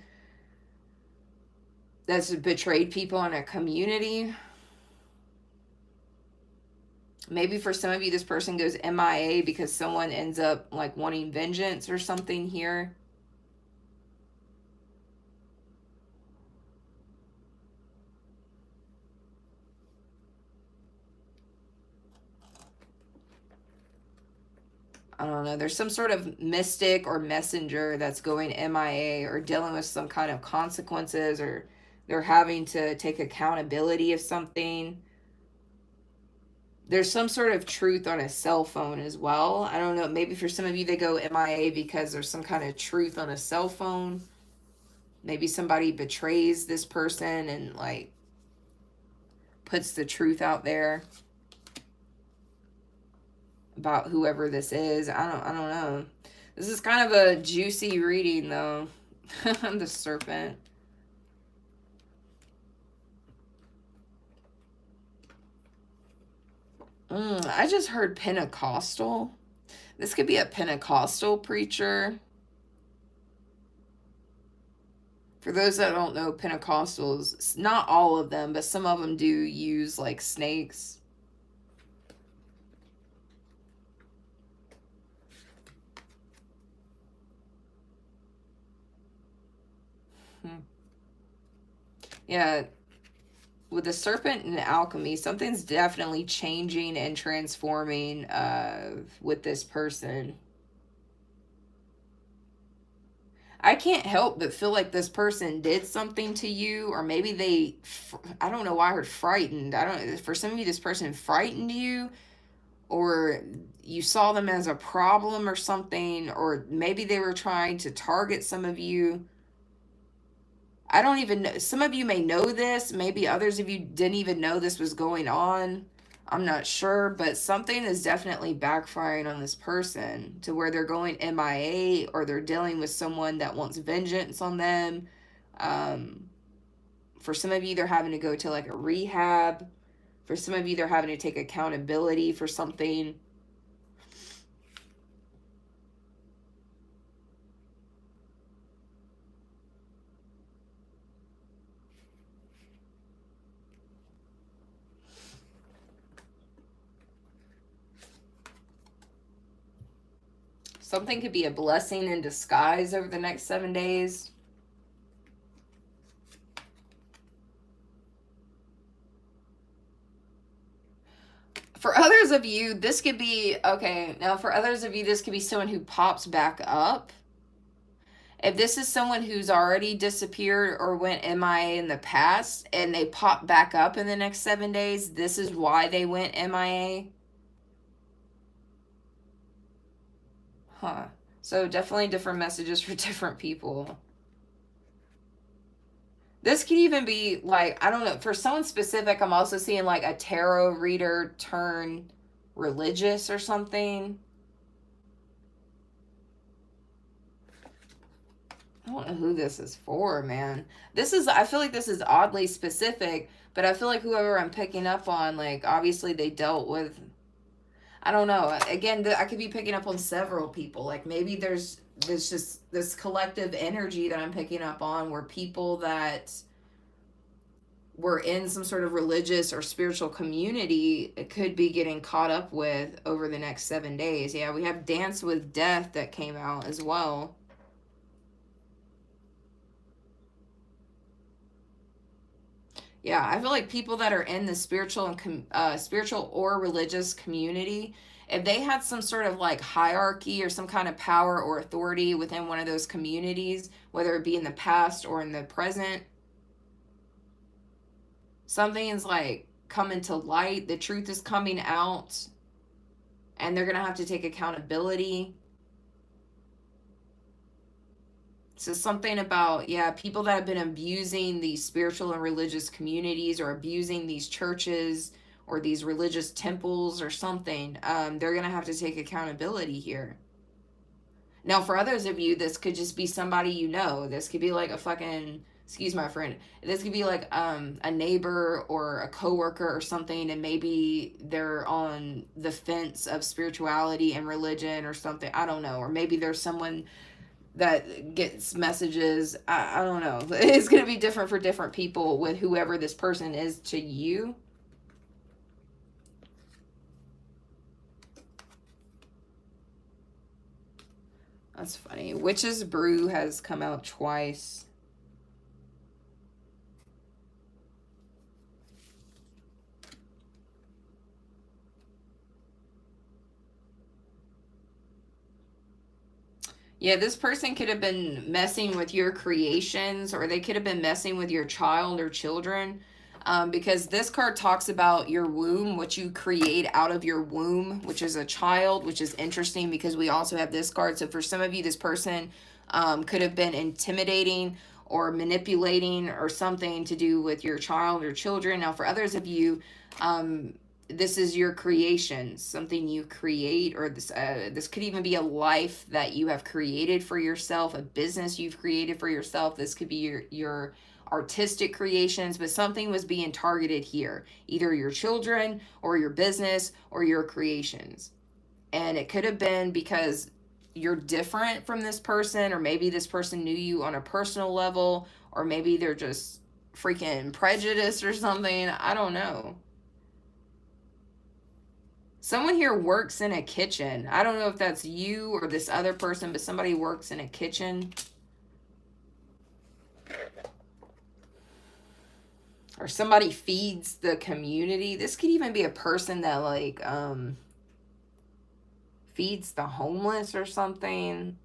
[SPEAKER 1] that's betrayed people in a community. Maybe for some of you, this person goes MIA because someone ends up like wanting vengeance or something here. I don't know. There's some sort of mystic or messenger that's going MIA or dealing with some kind of consequences, or they're having to take accountability of something. There's some sort of truth on a cell phone as well. I don't know. Maybe for some of you, they go MIA because there's some kind of truth on a cell phone. Maybe somebody betrays this person and like puts the truth out there about whoever this is. I don't know. This is kind of a juicy reading though. The serpent. I just heard Pentecostal. This could be a Pentecostal preacher. For those that don't know, Pentecostals, not all of them, but some of them do use like snakes. Yeah, with the serpent and alchemy, something's definitely changing and transforming with this person. I can't help but feel like this person did something to you, or maybe they, I don't know why I heard frightened. I don't, for some of you, this person frightened you, or you saw them as a problem or something, or maybe they were trying to target some of you. I don't even know. Some of you may know this. Maybe others of you didn't even know this was going on. I'm not sure, but something is definitely backfiring on this person to where they're going MIA, or they're dealing with someone that wants vengeance on them. For some of you, they're having to go to like a rehab. For some of you, they're having to take accountability for something. Something could be a blessing in disguise over the next 7 days. For others of you, this could be, okay, now for others of you, this could be someone who pops back up. If this is someone who's already disappeared or went MIA in the past and they pop back up in the next 7 days, this is why they went MIA. Huh. So definitely different messages for different people. This could even be like, I don't know, for someone specific, I'm also seeing like a tarot reader turn religious or something. I don't know who this is for, man. I feel like this is oddly specific, but I feel like whoever I'm picking up on, like, obviously they dealt with, I don't know. Again, I could be picking up on several people. Like, maybe there's just this collective energy that I'm picking up on where people that were in some sort of religious or spiritual community could be getting caught up with over the next 7 days. Yeah, we have Dance with Death that came out as well. Yeah, I feel like people that are in the spiritual or religious community, if they had some sort of like hierarchy or some kind of power or authority within one of those communities, whether it be in the past or in the present, something's like coming to light, the truth is coming out, and they're going to have to take accountability. So something about, yeah, people that have been abusing these spiritual and religious communities or abusing these churches or these religious temples or something, they're going to have to take accountability here. Now, for others of you, this could just be somebody you know. This could be like a fucking, excuse my friend. This could be like a neighbor or a coworker or something, and maybe they're on the fence of spirituality and religion or something. I don't know. Or maybe there's someone that gets messages. I don't know. It's going to be different for different people with whoever this person is to you. That's funny. Witch's Brew has come out twice. Yeah, this person could have been messing with your creations, or they could have been messing with your child or children. Because this card talks about your womb, what you create out of your womb, which is a child, which is interesting because we also have this card. So for some of you, this person could have been intimidating or manipulating or something to do with your child or children. Now, for others of you, this is your creation, something you create, or this could even be a life that you have created for yourself, a business you've created for yourself. This could be your artistic creations, but something was being targeted here, either your children or your business or your creations. And it could have been because you're different from this person, or maybe this person knew you on a personal level, or maybe they're just freaking prejudiced or something. I don't know. Someone here works in a kitchen. I don't know if that's you or this other person, but somebody works in a kitchen. Or somebody feeds the community. This could even be a person that like feeds the homeless or something.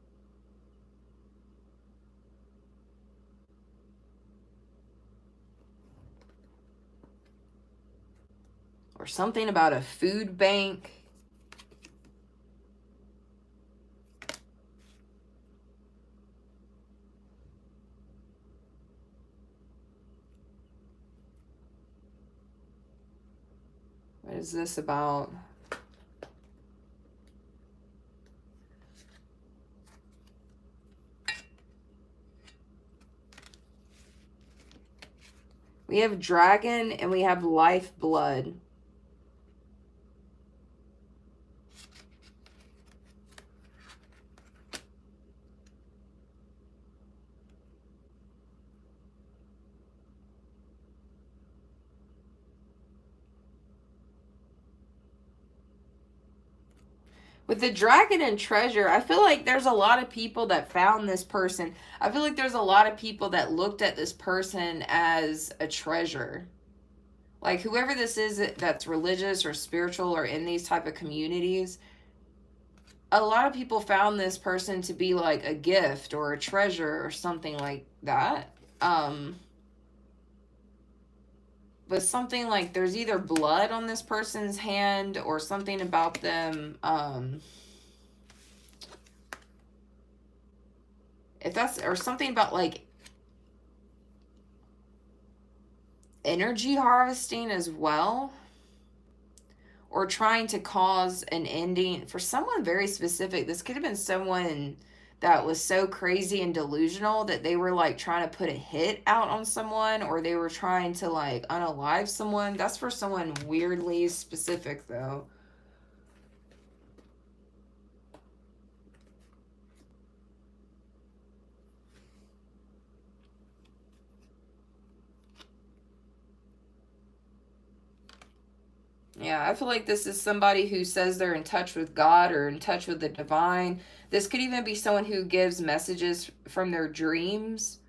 [SPEAKER 1] Or something about a food bank. What is this about? We have dragon and we have lifeblood. With the dragon and treasure, I feel like there's a lot of people that found this person. I feel like there's a lot of people that looked at this person as a treasure. Like whoever this is that's religious or spiritual or in these type of communities, a lot of people found this person to be like a gift or a treasure or something like that. But something like there's either blood on this person's hand or something about them If that's, or something about like energy harvesting as well, or trying to cause an ending for someone very specific. This could have been someone that was so crazy and delusional that they were like trying to put a hit out on someone, or they were trying to like unalive someone. That's for someone weirdly specific though. Yeah, I feel like this is somebody who says they're in touch with God or in touch with the divine. This could even be someone who gives messages from their dreams.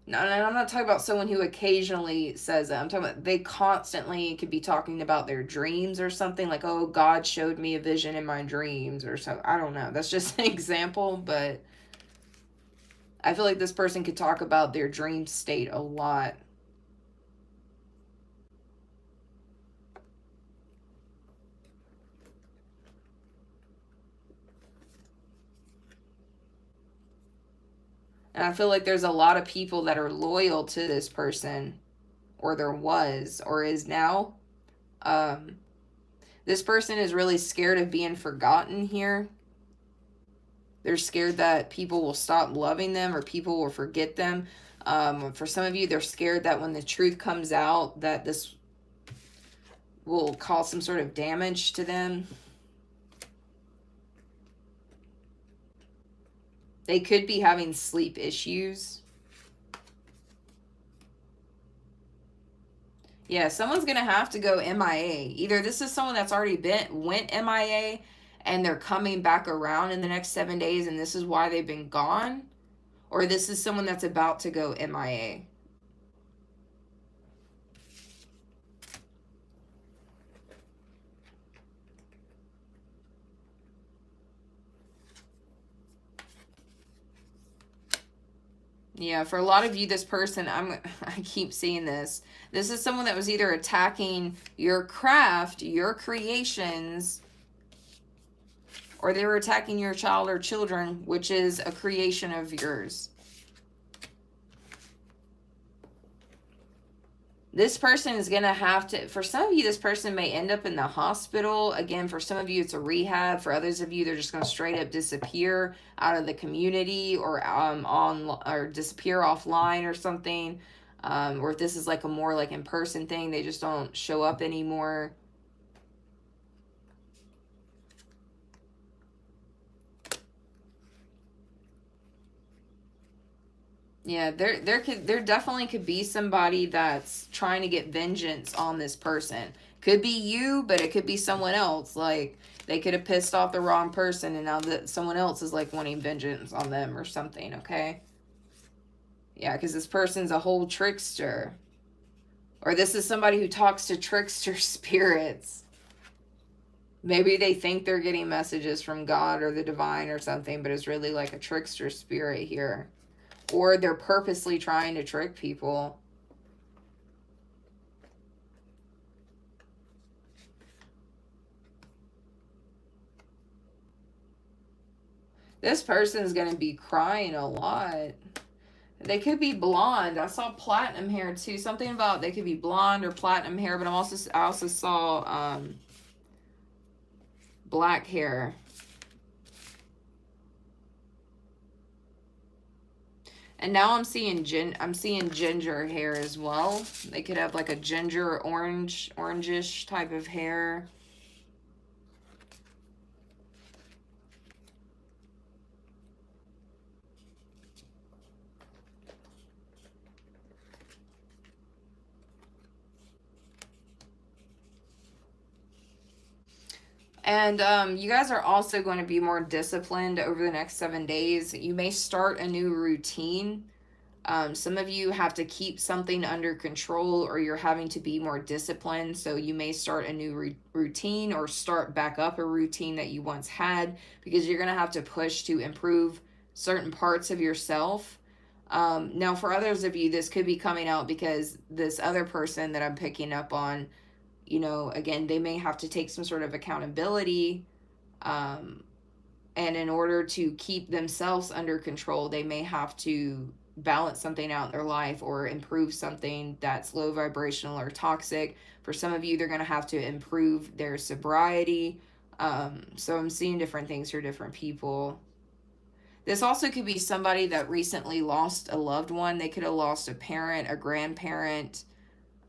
[SPEAKER 1] No, I'm not talking about someone who occasionally says it. I'm talking about they constantly could be talking about their dreams or something like, oh, God showed me a vision in my dreams or something. I don't know. That's just an example, but I feel like this person could talk about their dream state a lot. And I feel like there's a lot of people that are loyal to this person, or there was, or is now. Um, this person is really scared of being forgotten here. They're scared that people will stop loving them or people will forget them. For some of you, they're scared that when the truth comes out, that this will cause some sort of damage to them. They could be having sleep issues. Yeah, someone's going to have to go MIA. Either this is someone that's already went MIA and they're coming back around in the next 7 days and this is why they've been gone, or this is someone that's about to go MIA. Yeah, for a lot of you, this person, I keep seeing this. This is someone that was either attacking your craft, your creations, or they were attacking your child or children, which is a creation of yours. This person is going to have to, for some of you, this person may end up in the hospital. Again, for some of you, it's a rehab. For others of you, they're just going to straight up disappear out of the community, or or disappear offline or something. Or if this is like a more like in-person thing, they just don't show up anymore. Yeah, there definitely could be somebody that's trying to get vengeance on this person. Could be you, but it could be someone else. Like they could have pissed off the wrong person and now that someone else is like wanting vengeance on them or something, okay? Yeah, because this person's a whole trickster. Or this is somebody who talks to trickster spirits. Maybe they think they're getting messages from God or the divine or something, but it's really like a trickster spirit here. Or they're purposely trying to trick people. This person's going to be crying a lot. They could be blonde. I saw platinum hair too. Something about they could be blonde or platinum hair, but I also saw black hair. And now I'm seeing ginger hair as well. They could have like a ginger orangish type of hair. And you guys are also going to be more disciplined over the next 7 days. You may start a new routine. Some of you have to keep something under control, or you're having to be more disciplined. So you may start a new routine or start back up a routine that you once had, because you're going to have to push to improve certain parts of yourself. Now, for others of you, this could be coming out because this other person that I'm picking up on, you know, again, they may have to take some sort of accountability. And in order to keep themselves under control, they may have to balance something out in their life or improve something that's low vibrational or toxic. For some of you, they're going to have to improve their sobriety. So I'm seeing different things for different people. This also could be somebody that recently lost a loved one. They could have lost a parent, a grandparent,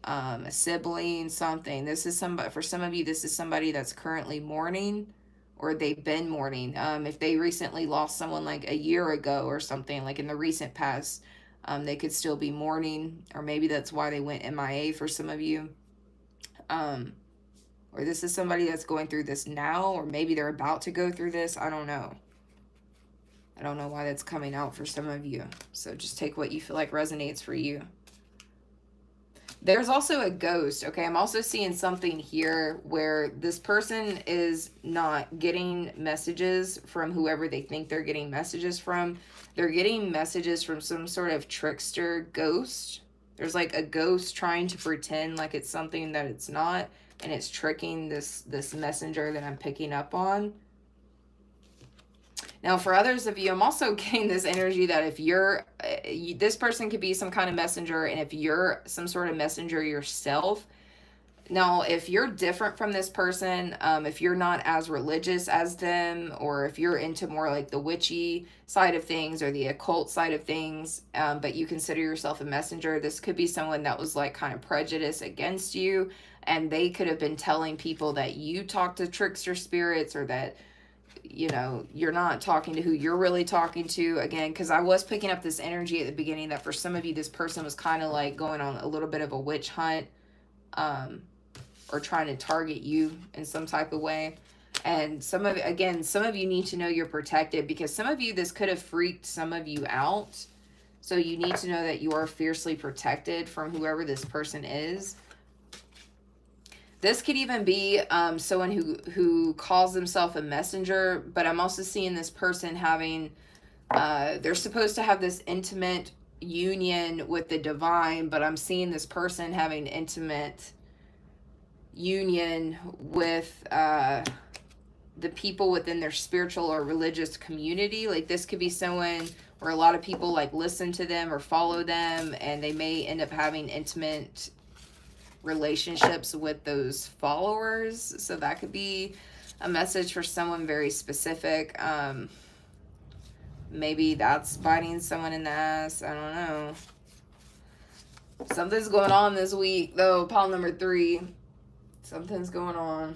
[SPEAKER 1] a sibling, something. This is somebody, for some of you, this is somebody that's currently mourning, or they've been mourning. If they recently lost someone like a year ago or something, like in the recent past, they could still be mourning, or maybe that's why they went MIA for some of you. Or this is somebody that's going through this now, or maybe they're about to go through this. I don't know. I don't know why that's coming out for some of you. So just take what you feel like resonates for you. There's also a ghost, okay? I'm also seeing something here where this person is not getting messages from whoever they think they're getting messages from. They're getting messages from some sort of trickster ghost. There's like a ghost trying to pretend like it's something that it's not, and it's tricking this messenger that I'm picking up on. Now, for others of you, I'm also getting this energy that if you're, this person could be some kind of messenger, and if you're some sort of messenger yourself, now, if you're different from this person, if you're not as religious as them, or if you're into more like the witchy side of things or the occult side of things, but you consider yourself a messenger, this could be someone that was like kind of prejudiced against you, and they could have been telling people that you talk to trickster spirits, or that, you know, you're not talking to who you're really talking to. Again, because I was picking up this energy at the beginning that for some of you, this person was kind of like going on a little bit of a witch hunt, or trying to target you in some type of way. And some of you need to know you're protected, because some of you, this could have freaked some of you out. So you need to know that you are fiercely protected from whoever this person is. This could even be someone who calls themselves a messenger, but I'm also seeing this person having, they're supposed to have this intimate union with the divine, but I'm seeing this person having intimate union with the people within their spiritual or religious community. Like this could be someone where a lot of people like listen to them or follow them, and they may end up having intimate relationships with those followers. So that could be a message for someone very specific. Maybe that's biting someone in the ass. I don't know. Something's going on this week though. Pile number 3. Something's going on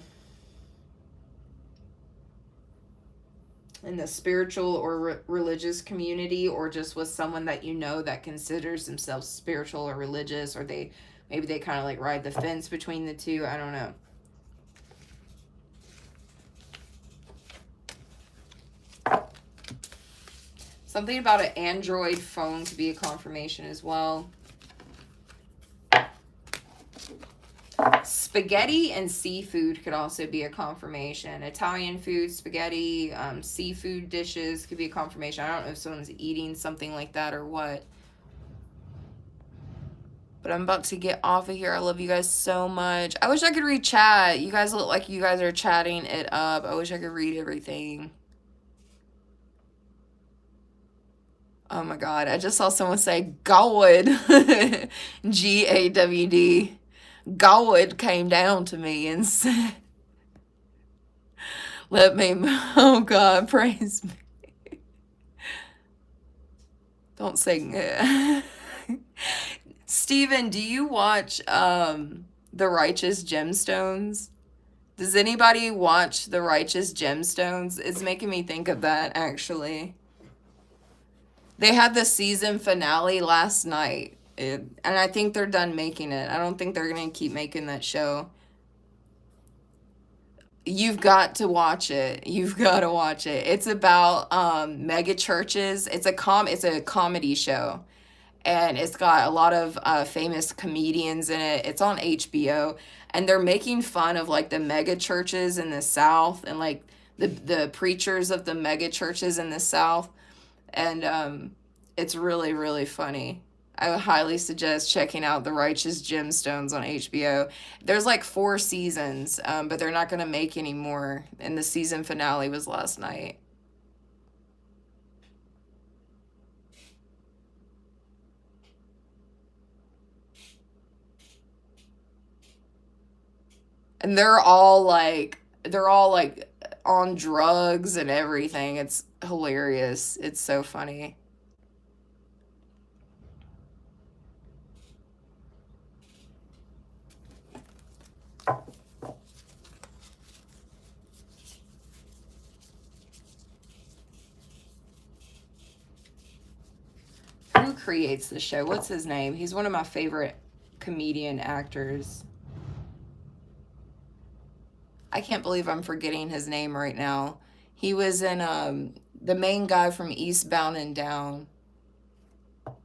[SPEAKER 1] in the spiritual or religious community, or just with someone that you know that considers themselves spiritual or religious, or maybe they kind of like ride the fence between the two. I don't know. Something about an Android phone could be a confirmation as well. Spaghetti and seafood could also be a confirmation. Italian food, spaghetti, seafood dishes could be a confirmation. I don't know if someone's eating something like that or what. But I'm about to get off of here. I love you guys so much. I wish I could read chat. You guys look like you guys are chatting it up. I wish I could read everything. Oh my God. I just saw someone say Gawd. Gawd. God came down to me and said, let me, oh God, praise me. Don't say, Steven, do you watch The Righteous Gemstones? Does anybody watch The Righteous Gemstones? It's making me think of that, actually. They had the season finale last night. And I think they're done making it. I don't think they're going to keep making that show. You've got to watch it. You've got to watch it. It's about mega churches. It's a comedy show. And it's got a lot of famous comedians in it. It's on HBO. And they're making fun of like the mega churches in the South, and like the preachers of the mega churches in the South. And it's really, really funny. I would highly suggest checking out The Righteous Gemstones on HBO. There's like 4 seasons, but they're not going to make any more. And the season finale was last night. And they're all like on drugs and everything. It's hilarious. It's so funny. Who creates the show? What's his name? He's one of my favorite comedian actors. I can't believe I'm forgetting his name right now. He was in the main guy from Eastbound and Down. What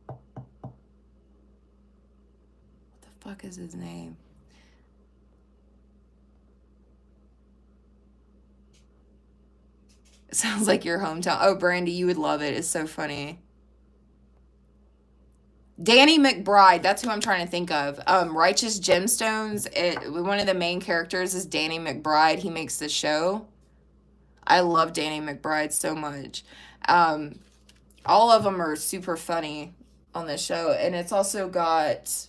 [SPEAKER 1] the fuck is his name? It sounds like your hometown. Oh, Brandy, you would love it. It's so funny. Danny McBride, that's who I'm trying to think of. Righteous Gemstones, one of the main characters is Danny McBride. He makes the show. I love Danny McBride so much. All of them are super funny on this show. And it's also got,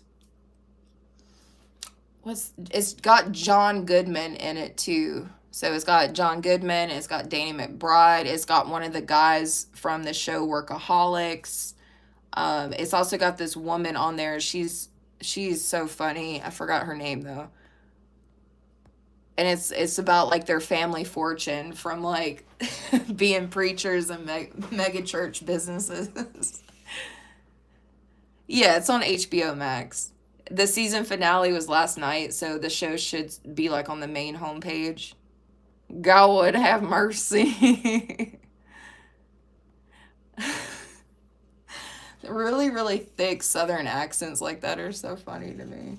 [SPEAKER 1] it's got John Goodman in it too. So it's got John Goodman, it's got Danny McBride, it's got one of the guys from the show Workaholics. It's also got this woman on there. She's so funny. I forgot her name though. And it's about like their family fortune from like being preachers and mega church businesses. Yeah, it's on HBO Max. The season finale was last night, so the show should be like on the main homepage. God would have mercy. Really, really thick Southern accents like that are so funny to me.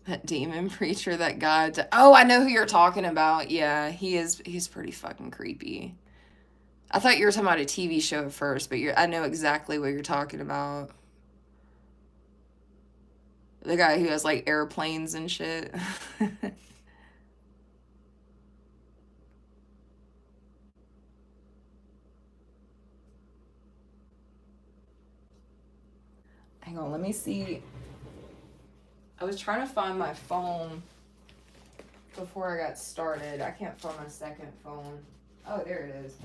[SPEAKER 1] That demon preacher, that guy. Oh, I know who you're talking about. Yeah, he's pretty fucking creepy. I thought you were talking about a TV show at first, but I know exactly what you're talking about. The guy who has like airplanes and shit. Hang on, let me see. I was trying to find my phone before I got started. I can't find my second phone. Oh, there it is.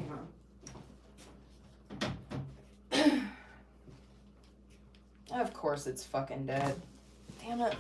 [SPEAKER 1] Hang on. Of course it's fucking dead. Damn it.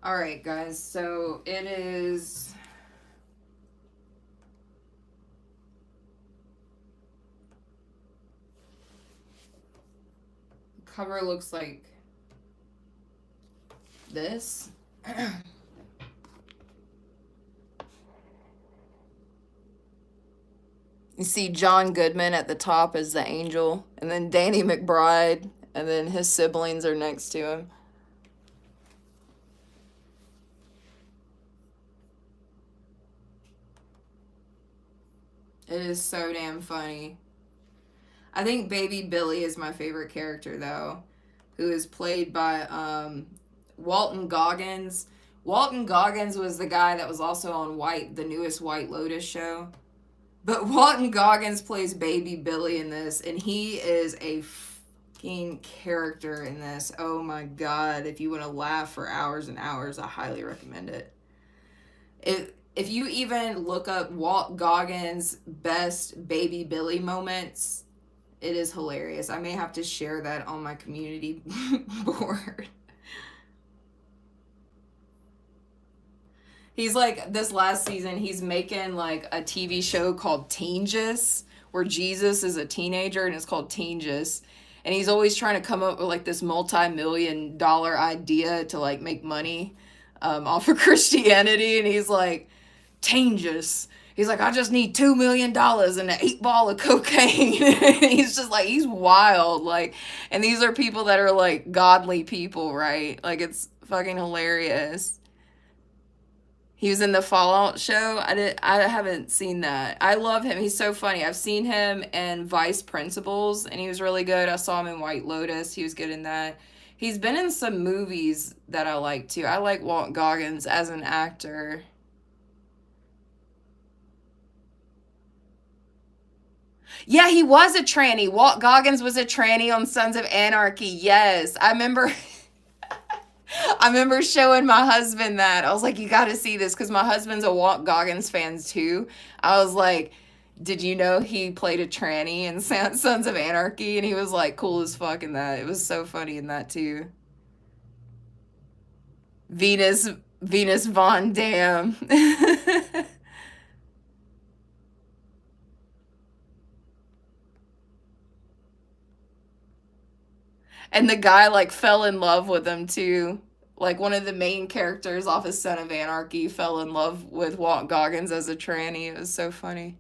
[SPEAKER 1] All right, guys, so it is the cover looks like this. You see John Goodman at the top as the angel, and then Danny McBride, and then his siblings are next to him. It is so damn funny. I think Baby Billy is my favorite character, though, who is played by Walton Goggins. Walton Goggins was the guy that was also on the newest White Lotus show. But Walton Goggins plays Baby Billy in this, and he is a fucking character in this. Oh my god, if you want to laugh for hours and hours, I highly recommend it. If you even look up Walt Goggins' best Baby Billy moments, it is hilarious. I may have to share that on my community board. He's like, this last season, he's making like a TV show called Teenjus, where Jesus is a teenager and it's called Teenjus. And he's always trying to come up with like this multi-million-dollar idea to like make money off of Christianity. And he's like, Teenjus. He's like, I just need $2 million and an 8-ball of cocaine. He's just like, he's wild. Like, and these are people that are like godly people, right? Like, it's fucking hilarious. He was in the Fallout show. I haven't seen that. I love him. He's so funny. I've seen him in Vice Principals, and he was really good. I saw him in White Lotus. He was good in that. He's been in some movies that I like too. I like Walt Goggins as an actor. Yeah, he was a tranny. Walt Goggins was a tranny on Sons of Anarchy. Yes, I remember. I remember showing my husband that. I was like, you got to see this, because my husband's a Walt Goggins fan too. I was like, did you know he played a tranny in Sons of Anarchy? And he was like, cool as fuck in that. It was so funny in that too. Venus Von Dam. And the guy like fell in love with him too. Like one of the main characters off of Son of Anarchy fell in love with Walt Goggins as a tranny. It was so funny.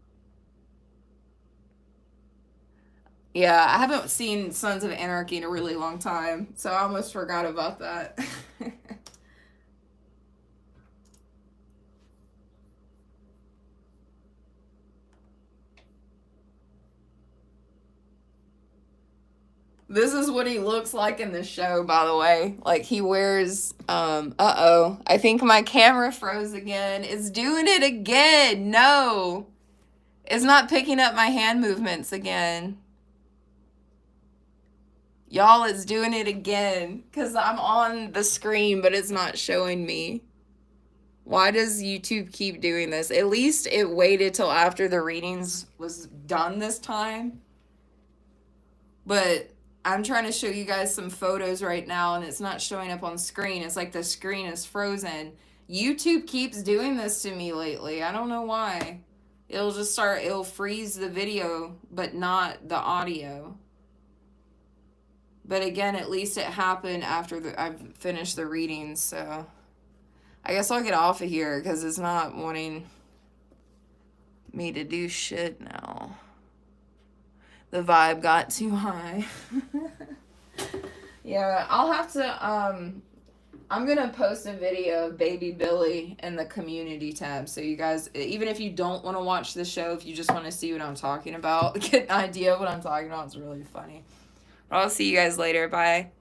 [SPEAKER 1] Yeah, I haven't seen Sons of Anarchy in a really long time, so I almost forgot about that. This is what he looks like in the show, by the way. Like he wears uh-oh. I think my camera froze again. It's doing it again. No. It's not picking up my hand movements again. Y'all, it's doing it again because I'm on the screen, but it's not showing me. Why does YouTube keep doing this? At least it waited till after the readings was done this time. But I'm trying to show you guys some photos right now, and it's not showing up on screen. It's like the screen is frozen. YouTube keeps doing this to me lately. I don't know why. It'll freeze the video, but not the audio. But again, at least it happened after I've finished the readings, so I guess I'll get off of here because it's not wanting me to do shit now. The vibe got too high. Yeah, I'll have to, I'm going to post a video of Baby Billy in the community tab. So you guys, even if you don't want to watch the show, if you just want to see what I'm talking about, get an idea of what I'm talking about, it's really funny. I'll see you guys later. Bye.